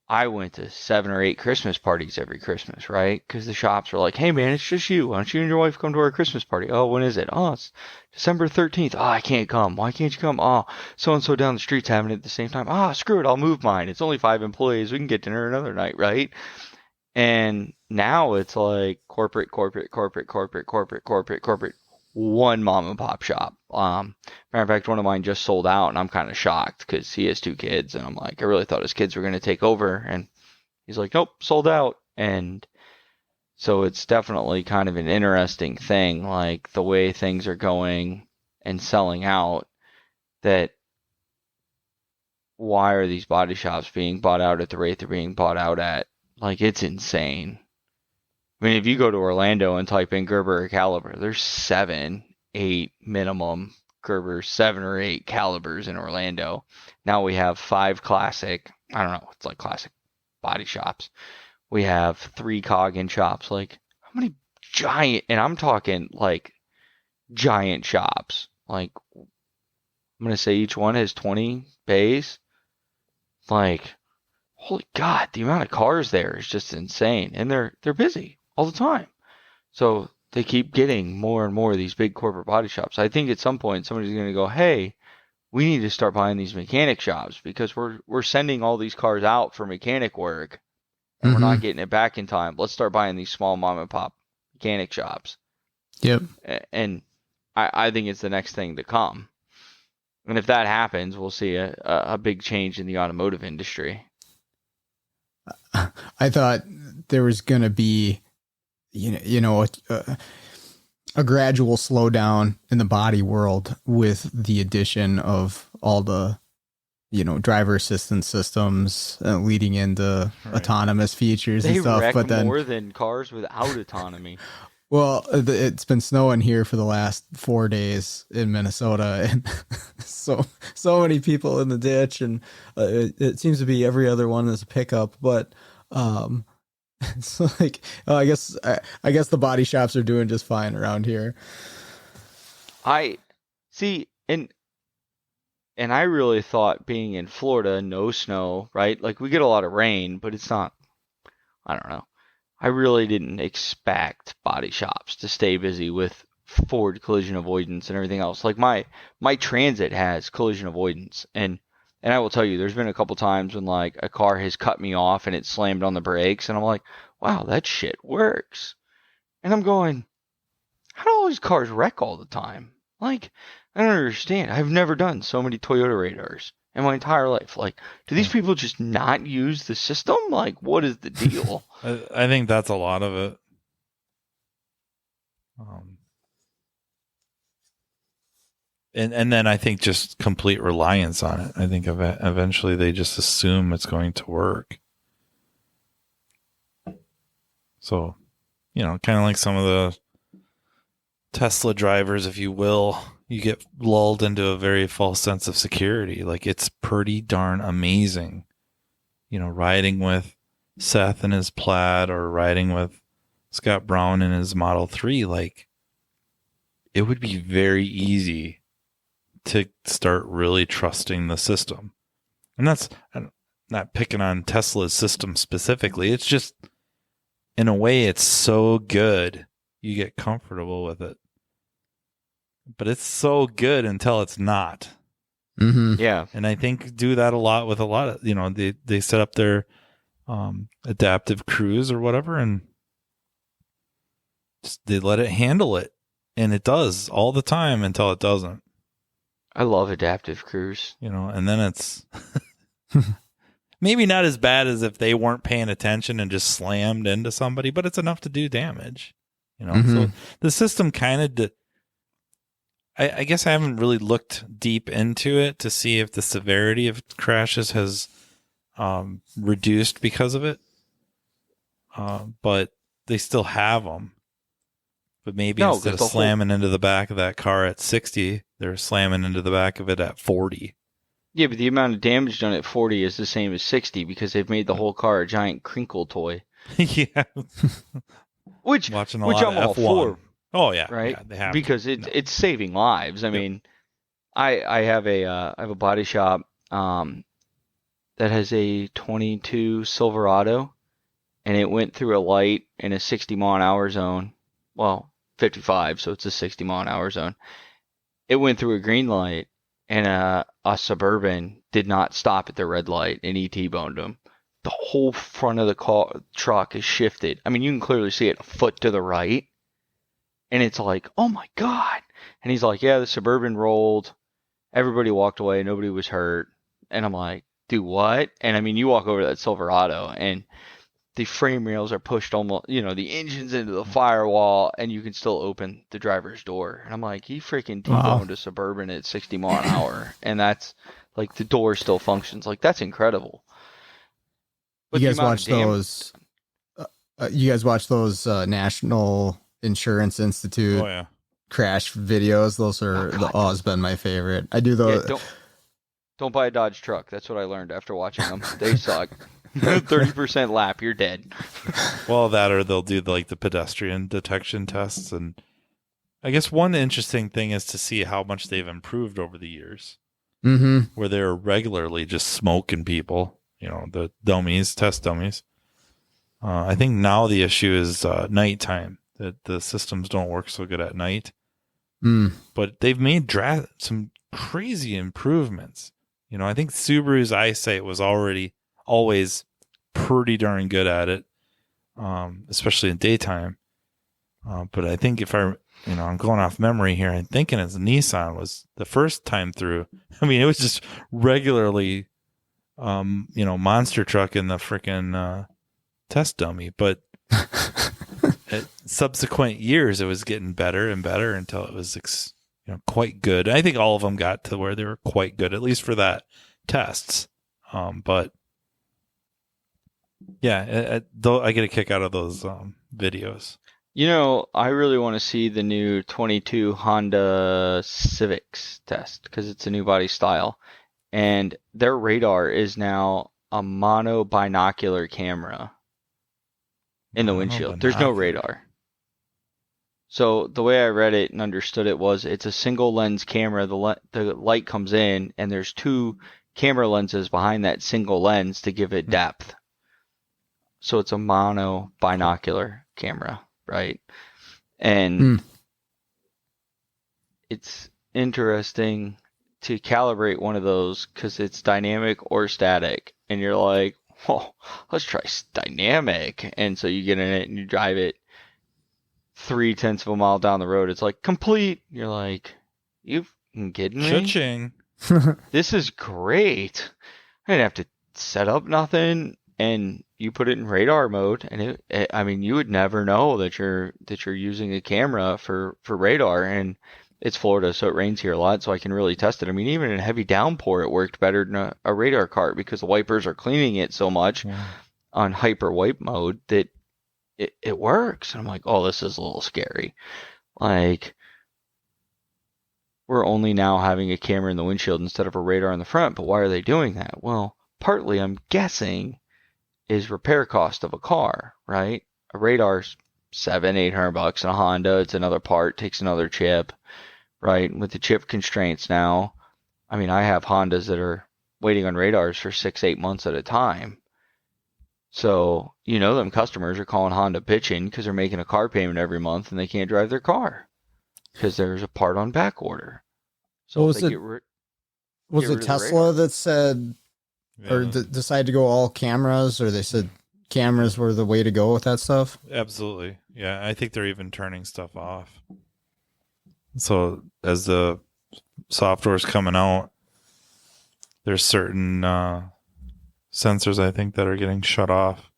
I went to 7 or 8 Christmas parties every Christmas, right? Because the shops were like, hey man, it's just you. Why don't you and your wife come to our Christmas party? Oh, when is it? Oh, it's December 13th. Oh, I can't come. Why can't you come? Oh, so-and-so down the street's having it at the same time. Ah, screw it. I'll move mine. It's only 5 employees. We can get dinner another night, right? And now it's like corporate. One mom and pop shop. Matter of fact, one of mine just sold out, and I'm kind of shocked because he has 2 kids, and I'm like, I really thought his kids were going to take over, and he's like, nope, sold out. And so it's definitely kind of an interesting thing, like the way things are going and selling out. That why are these body shops being bought out at the rate they're being bought out at? Like, it's insane. I mean, if you go to Orlando and type in Gerber or Caliber, there's 7, 8 minimum Gerbers, 7 or 8 Calibers in Orlando. Now we have 5 classic, I don't know, it's like classic body shops. We have 3 Coggin shops. Like, how many giant, and I'm talking like giant shops. Like, I'm going to say each one has 20 bays. Like, holy God, the amount of cars there is just insane. And they're busy all the time. So they keep getting more and more of these big corporate body shops. I think at some point somebody's going to go, hey, we need to start buying these mechanic shops because we're sending all these cars out for mechanic work and we're not getting it back in time. Let's start buying these small mom and pop mechanic shops. Yep. And I think it's the next thing to come. And if that happens, we'll see a big change in the automotive industry. I thought there was going to be, a gradual slowdown in the body world with the addition of all the, driver assistance systems leading into autonomous features and stuff. Wreck but then more than cars without autonomy. Well, it's been snowing here for the last 4 days in Minnesota, and so many people in the ditch, and it seems to be every other one is a pickup. But it's like, I guess the body shops are doing just fine around here. I see, and I really thought being in Florida, no snow, right? Like we get a lot of rain, but it's not. I don't know. I really didn't expect body shops to stay busy with forward collision avoidance and everything else. Like my Transit has collision avoidance, and I will tell you, there's been a couple times when like a car has cut me off and it slammed on the brakes, and I'm like, wow, that shit works. And I'm going, how do all these cars wreck all the time? Like, I don't understand. I've never done so many Toyota radars in my entire life. Like, do these people just not use the system? Like, what is the deal? I think that's a lot of it. And then I think just complete reliance on it. I think eventually they just assume it's going to work. So, kind of like some of the Tesla drivers, if you will, you get lulled into a very false sense of security. Like, it's pretty darn amazing, riding with Seth in his Plaid or riding with Scott Brown in his Model 3. Like, it would be very easy to start really trusting the system. And that's, I'm not picking on Tesla's system specifically. It's just, in a way, it's so good, you get comfortable with it. But it's so good until it's not. Mm-hmm. Yeah. And I think do that a lot with a lot of, they set up their adaptive cruise or whatever, and just, they let it handle it. And it does all the time until it doesn't. I love adaptive cruise. And then it's maybe not as bad as if they weren't paying attention and just slammed into somebody, but it's enough to do damage. Mm-hmm. So the system kind of, I guess I haven't really looked deep into it to see if the severity of crashes has reduced because of it. But they still have them. But maybe instead of slamming into the back of that car at 60, they're slamming into the back of it at 40. Yeah, but the amount of damage done at 40 is the same as 60 because they've made the whole car a giant crinkle toy. Yeah. Which I'm all for. Oh yeah, right. Yeah, they have because it's saving lives. I mean, I have a body shop that has a 22 Silverado, and it went through a light in a 60 mile an hour zone. Well, 55, so it's a 60 mile an hour zone. It went through a green light, and a Suburban did not stop at the red light, and ET-boned him. The whole front of the truck is shifted. I mean, you can clearly see it a foot to the right. And it's like, oh my God. And he's like, yeah, the Suburban rolled. Everybody walked away. Nobody was hurt. And I'm like, dude, what? And I mean, you walk over to that Silverado and the frame rails are pushed almost, the engine's into the firewall, and you can still open the driver's door. And I'm like, he freaking T-boned a Suburban at 60 mile an hour. And that's like, the door still functions. Like, that's incredible. But you guys watch those? You guys watch those National Insurance Institute crash videos? Those are it's been my favorite. I do those. Yeah, don't buy a Dodge truck. That's what I learned after watching them. They suck. 30% lap, you're dead. Well, that or they'll do like the pedestrian detection tests, and I guess one interesting thing is to see how much they've improved over the years. Mm-hmm. Where they're regularly just smoking people, the dummies, test dummies. I think now the issue is nighttime. That the systems don't work so good at night. But they've made some crazy improvements. I think Subaru's eyesight was always pretty darn good at it, especially in daytime. But I think if I I'm going off memory here. I'm thinking it's Nissan was the first time through. I mean, it was just regularly, monster truck in the freaking test dummy. But at subsequent years, it was getting better and better until it was, quite good. I think all of them got to where they were quite good, at least for that tests. But yeah, though I get a kick out of those videos. I really want to see the new 22 Honda Civics test because it's a new body style. And their radar is now a mono binocular camera in the windshield. There's no radar. So the way I read it and understood it was it's a single lens camera. The light comes in and there's two camera lenses behind that single lens to give it depth. So it's a mono binocular camera. Right. And it's interesting to calibrate one of those because it's dynamic or static. And you're like, well, let's try dynamic. And so you get in it and you drive it 0.3 of a mile down the road. It's like complete. You're like, you kidding me? Cha-ching. This is great. I didn't have to set up nothing. And you put it in radar mode, and you would never know that you're using a camera for radar. And it's Florida, so it rains here a lot, so I can really test it. I mean, even in a heavy downpour, it worked better than a radar cart because the wipers are cleaning it so much on hyper wipe mode that it works. And I'm like, oh, this is a little scary. Like, we're only now having a camera in the windshield instead of a radar in the front. But why are they doing that? Well, partly I'm guessing is repair cost of a car, right? A radar's $700-800 in a Honda. It's another part, takes another chip, right? With the chip constraints now, I mean, I have Hondas that are waiting on radars for 6-8 months at a time. So, them customers are calling Honda bitching because they're making a car payment every month and they can't drive their car because there's a part on back order. So was it Tesla that said, or decided to go all cameras, or they said cameras were the way to go with that stuff? Absolutely. Yeah, I think they're even turning stuff off. So as the software's coming out, there's certain sensors, I think, that are getting shut off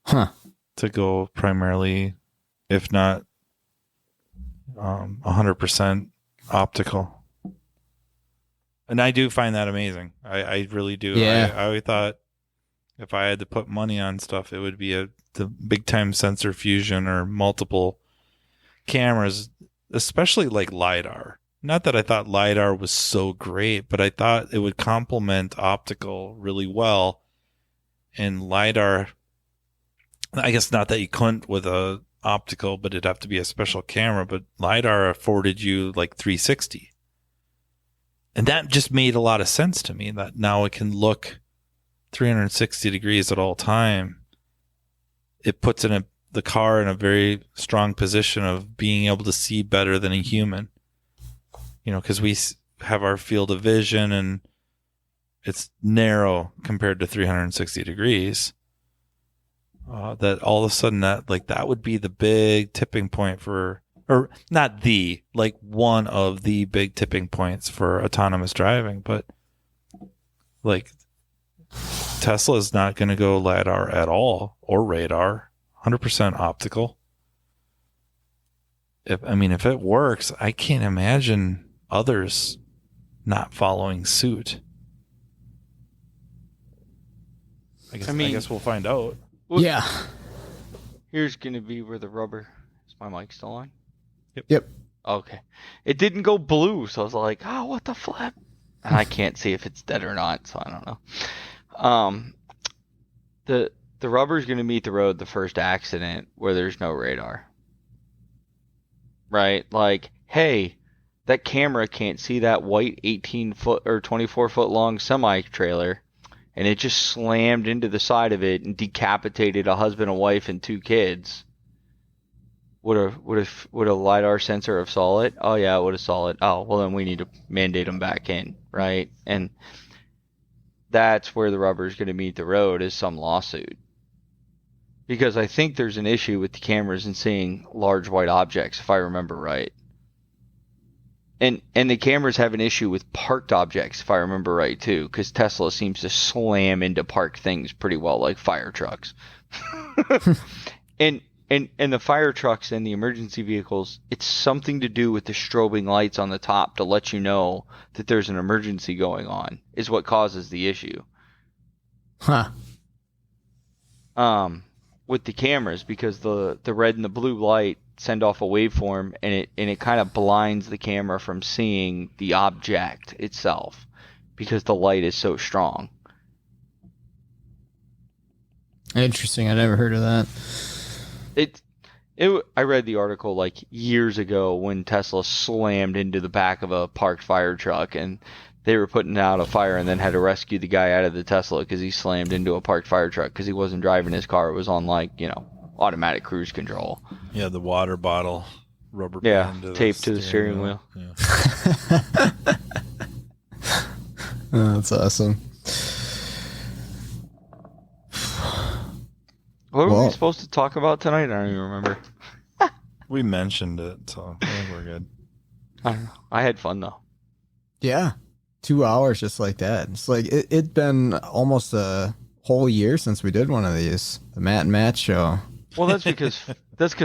to go primarily, if not 100% optical. And I do find that amazing. I really do. Yeah. I always thought if I had to put money on stuff, it would be the big time sensor fusion or multiple cameras, especially like LiDAR. Not that I thought LiDAR was so great, but I thought it would complement optical really well. And LiDAR, I guess not that you couldn't with a optical, but it'd have to be a special camera. But LiDAR afforded you like 360. And that just made a lot of sense to me, that now it can look 360 degrees at all time. It puts the car in a very strong position of being able to see better than a human. Because we have our field of vision and it's narrow compared to 360 degrees. That all of a sudden that would be the big tipping point for, or not one of the big tipping points for autonomous driving, but like Tesla is not going to go LiDAR at all or radar, 100% optical. If it works, I can't imagine others not following suit. I guess we'll find out. Well, yeah. Here's going to be where the rubber. Is my mic still on? Yep. Okay. It didn't go blue, so I was like, oh, what the flip? And I can't see if it's dead or not, so I don't know. The rubber's going to meet the road the first accident where there's no radar. Right? Like, hey, that camera can't see that white 18-foot or 24-foot long semi-trailer, and it just slammed into the side of it and decapitated a husband, a wife, and 2 kids. Would a LiDAR sensor have saw it? Oh, yeah, it would have saw it. Oh, well, then we need to mandate them back in, right? And that's where the rubber is going to meet the road, is some lawsuit. Because I think there's an issue with the cameras in seeing large white objects, if I remember right. And the cameras have an issue with parked objects, if I remember right, too, because Tesla seems to slam into parked things pretty well, like fire trucks. and the fire trucks and the emergency vehicles, it's something to do with the strobing lights on the top to let you know that there's an emergency going on, is what causes the issue. Huh. With the cameras, because the red and the blue light send off a waveform, and it kind of blinds the camera from seeing the object itself because the light is so strong. Interesting. I never heard of that. I read the article like years ago when Tesla slammed into the back of a parked fire truck, and they were putting out a fire and then had to rescue the guy out of the Tesla because he slammed into a parked fire truck because he wasn't driving his car. It was on automatic cruise control. Yeah, the water bottle rubber band band taped to the steering wheel. Yeah. Oh, that's awesome. What were we supposed to talk about tonight? I don't even remember. We mentioned it, so I think we're good. I don't know. I had fun though. Yeah. 2 hours just like that. It's like it'd been almost a whole year since we did one of these. The Matt and Matt show. Well, that's because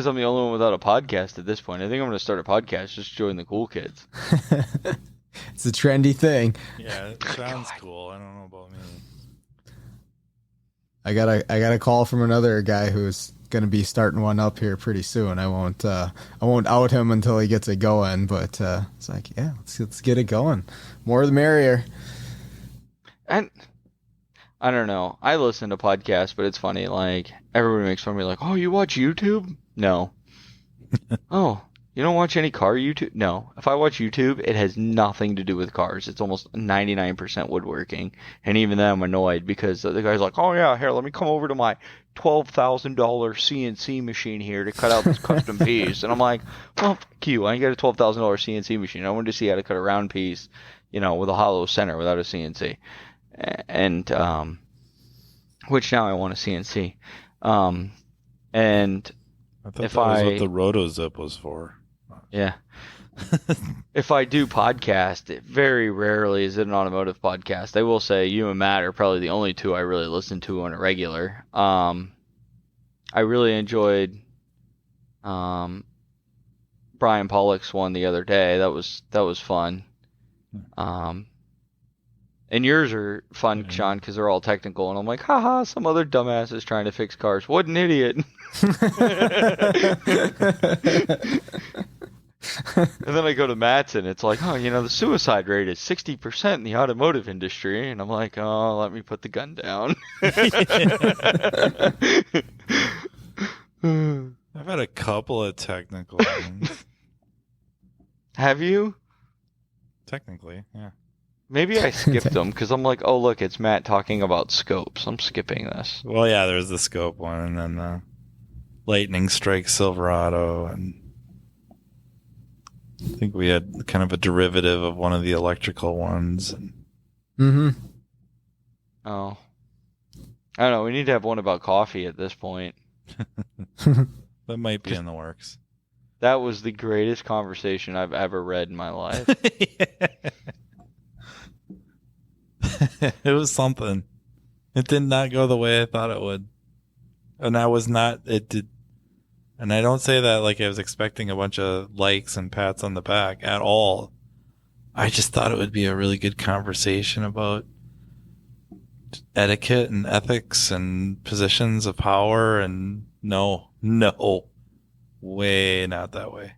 I'm the only one without a podcast at this point. I think I'm going to start a podcast. Just join the cool kids. It's a trendy thing. Yeah, it sounds cool. I don't know about me. I got a call from another guy who's going to be starting one up here pretty soon. I won't out him until he gets it going, but it's like, yeah, let's get it going. More the merrier. And I don't know. I listen to podcasts, but it's funny. Like, everybody makes fun of me, like, oh, you watch YouTube? No. Oh, you don't watch any car YouTube? No. If I watch YouTube, it has nothing to do with cars. It's almost 99% woodworking. And even then, I'm annoyed because the guy's like, oh, yeah, here, let me come over to my $12,000 CNC machine here to cut out this custom piece. And I'm like, well, fuck you. I ain't got a $12,000 CNC machine. I wanted to see how to cut a round piece, with a hollow center without a CNC. And which now I want a CNC. And I thought that was what the RotoZip was for. Yeah. If I do podcast, it very rarely is it an automotive podcast. I will say you and Matt are probably the only two I really listen to on a regular. I really enjoyed Brian Pollock's one the other day. That was fun. And yours are fun, Sean, because they're all technical. And I'm like, haha, some other dumbass is trying to fix cars. What an idiot. And then I go to Matt's and it's like, oh, the suicide rate is 60% in the automotive industry. And I'm like, oh, let me put the gun down. I've had a couple of technical ones. Have you? Technically, yeah. Maybe I skipped them because I'm like, oh, look, it's Matt talking about scopes. I'm skipping this. Well, yeah, there's the scope one and then the Lightning Strike Silverado. And I think we had kind of a derivative of one of the electrical ones. Mm-hmm. Oh. I don't know. We need to have one about coffee at this point. That might be in the works. That was the greatest conversation I've ever read in my life. It was something. It did not go the way I thought it would. And it did. And I don't say that like I was expecting a bunch of likes and pats on the back at all. I just thought it would be a really good conversation about etiquette and ethics and positions of power. And no, way not that way.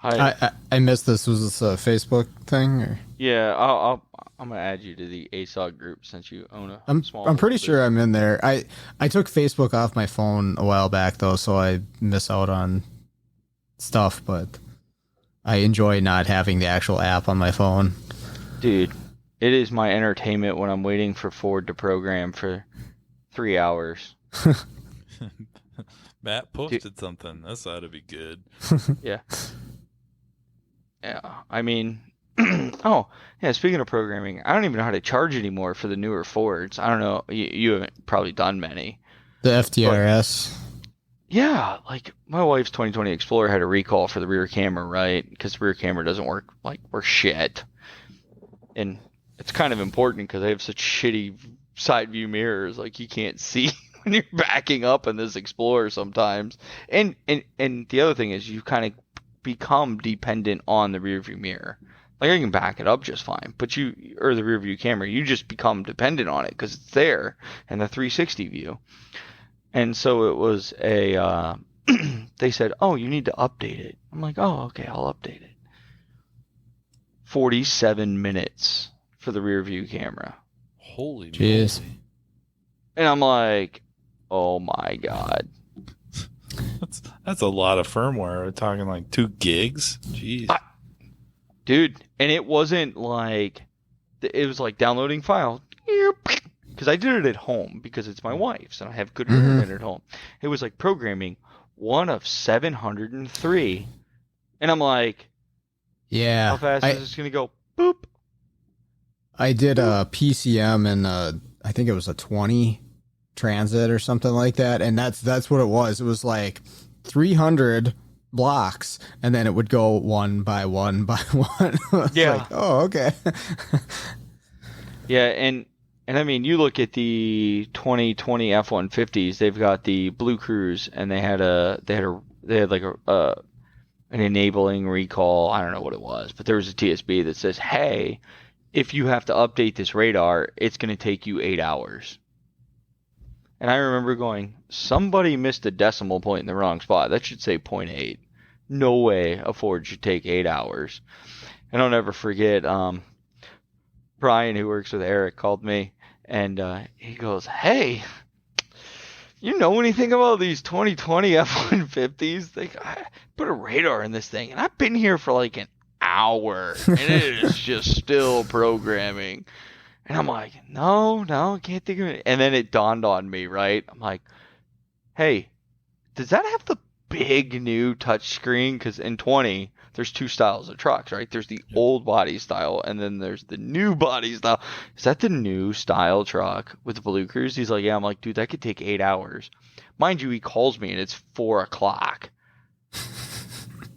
I missed this. Was this a Facebook thing? Or? Yeah, I'm gonna add you to the ASOG group since you own a small. I'm pretty sure I'm in there. I took Facebook off my phone a while back though, so I miss out on stuff. But I enjoy not having the actual app on my phone. Dude, it is my entertainment when I'm waiting for Ford to program for 3 hours. Matt posted something. This ought to be good. Yeah. Yeah, I mean, oh, yeah, speaking of programming, I don't even know how to charge anymore for the newer Fords. I don't know, you haven't probably done many. The FTRS. Yeah, like my wife's 2020 Explorer had a recall for the rear camera, right? Because the rear camera doesn't work like worth shit. And it's kind of important because they have such shitty side view mirrors, like you can't see when you're backing up in this Explorer sometimes. And the other thing is you kind of become dependent on the rear view mirror. Like I can back it up just fine, but the rear view camera, you just become dependent on it because it's there and the 360 view. And so it was they said, oh, you need to update it. I'm like, oh, okay, I'll update it. 47 minutes for the rear view camera. Holy Jeez. moly. And I'm like, oh my God. That's a lot of firmware. We're talking like 2 gigs. Jeez. Dude, and it wasn't like, it was like downloading file. Because I did it at home because it's my wife's and I have good internet at home. It was like programming 1 of 703. And I'm like, Yeah. how fast is this going to go? Boop. I did a PCM and I think it was a 20 transit or something like that. And that's what it was. It was like 300 blocks and then it would go one by one by one. Yeah. Like, oh, okay. Yeah. And I mean, you look at the 2020 F-150s, they've got the Blue Cruise and they had like an enabling recall. I don't know what it was, but there was a TSB that says, hey, if you have to update this radar, it's going to take you 8 hours. And I remember going, somebody missed a decimal point in the wrong spot. That should say 0.8. No way a Ford should take 8 hours. And I'll never forget, Brian, who works with Eric, called me and he goes, hey, you know anything about these 2020 F-150s? I put a radar in this thing and I've been here for like an hour and it is just still programming. And I'm like, no, I can't think of it. And then it dawned on me, right? I'm like, hey, does that have the big new touchscreen? Because in 20, there's 2 styles of trucks, right? There's the old body style, and then there's the new body style. Is that the new style truck with the Blue Cruise? He's like, yeah. I'm like, dude, that could take 8 hours. Mind you, he calls me, and it's 4 o'clock.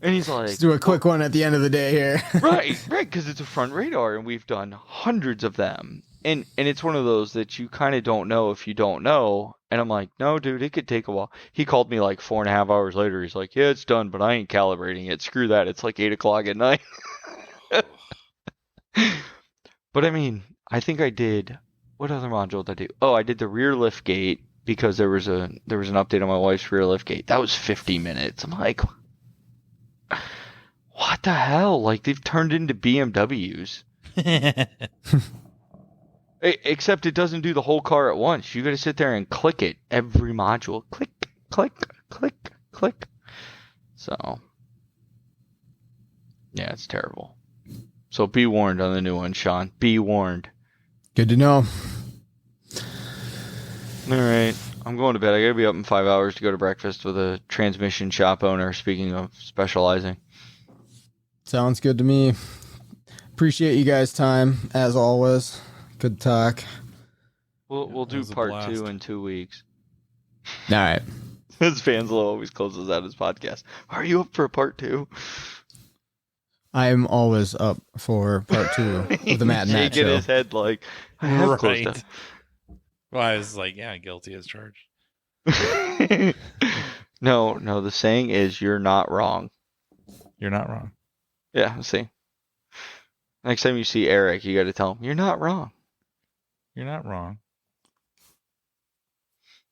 And he's like, Let's do a quick one at the end of the day here. right, because it's a front radar, and we've done hundreds of them. And it's one of those that you kind of don't know if you don't know. And I'm like, no, dude, it could take a while. He called me like 4.5 hours later. He's like, yeah, it's done, but I ain't calibrating it. Screw that. It's like 8 o'clock at night. But I mean, I think I did. What other module did I do? Oh, I did the rear lift gate because there was an update on my wife's rear lift gate. That was 50 minutes. I'm like, what the hell? Like, they've turned into BMWs. Except it doesn't do the whole car at once. You got to sit there and click it. Every module. Click, click, click, click. So, yeah, it's terrible. So be warned on the new one, Sean. Be warned. Good to know. All right. I'm going to bed. I got to be up in 5 hours to go to breakfast with a transmission shop owner, speaking of specializing. Sounds good to me. Appreciate you guys' time, as always. Good talk. We'll do part 2 in 2 weeks. All right. As Fanslow always closes out his podcast. Are you up for part 2? I'm always up for part 2 of the Matt and Matt shaking show. his head like, I have closed Right. up. Well, I was like, yeah, guilty as charged. No, the saying is you're not wrong. You're not wrong. Yeah, see. Next time you see Eric, you got to tell him, you're not wrong. You're not wrong.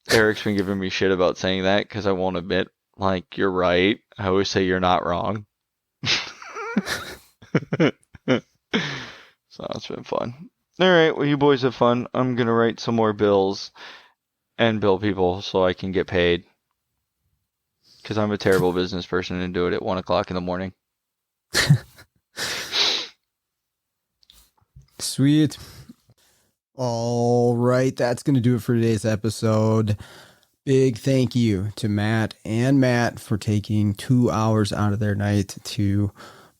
Eric's been giving me shit about saying that because I won't admit, like, you're right. I always say you're not wrong. So it's been fun. All right, well, you boys have fun. I'm going to write some more bills and bill people so I can get paid. Because I'm a terrible business person and do it at 1 o'clock in the morning. Sweet. All right, that's going to do it for today's episode. Big thank you to Matt and Matt for taking 2 hours out of their night to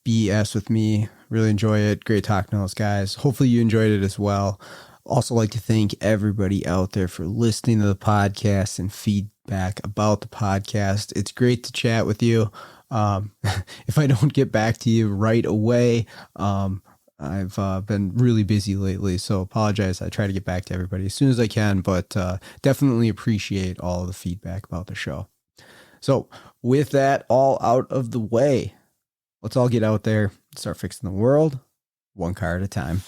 BS with me. Really enjoy it. Great talking to those guys. Hopefully you enjoyed it as well. Also like to thank everybody out there for listening to the podcast and feedback about the podcast. It's great to chat with you. If I don't get back to you right away, I've been really busy lately, so apologize. I try to get back to everybody as soon as I can, but definitely appreciate all of the feedback about the show. So with that all out of the way, let's all get out there and start fixing the world one car at a time.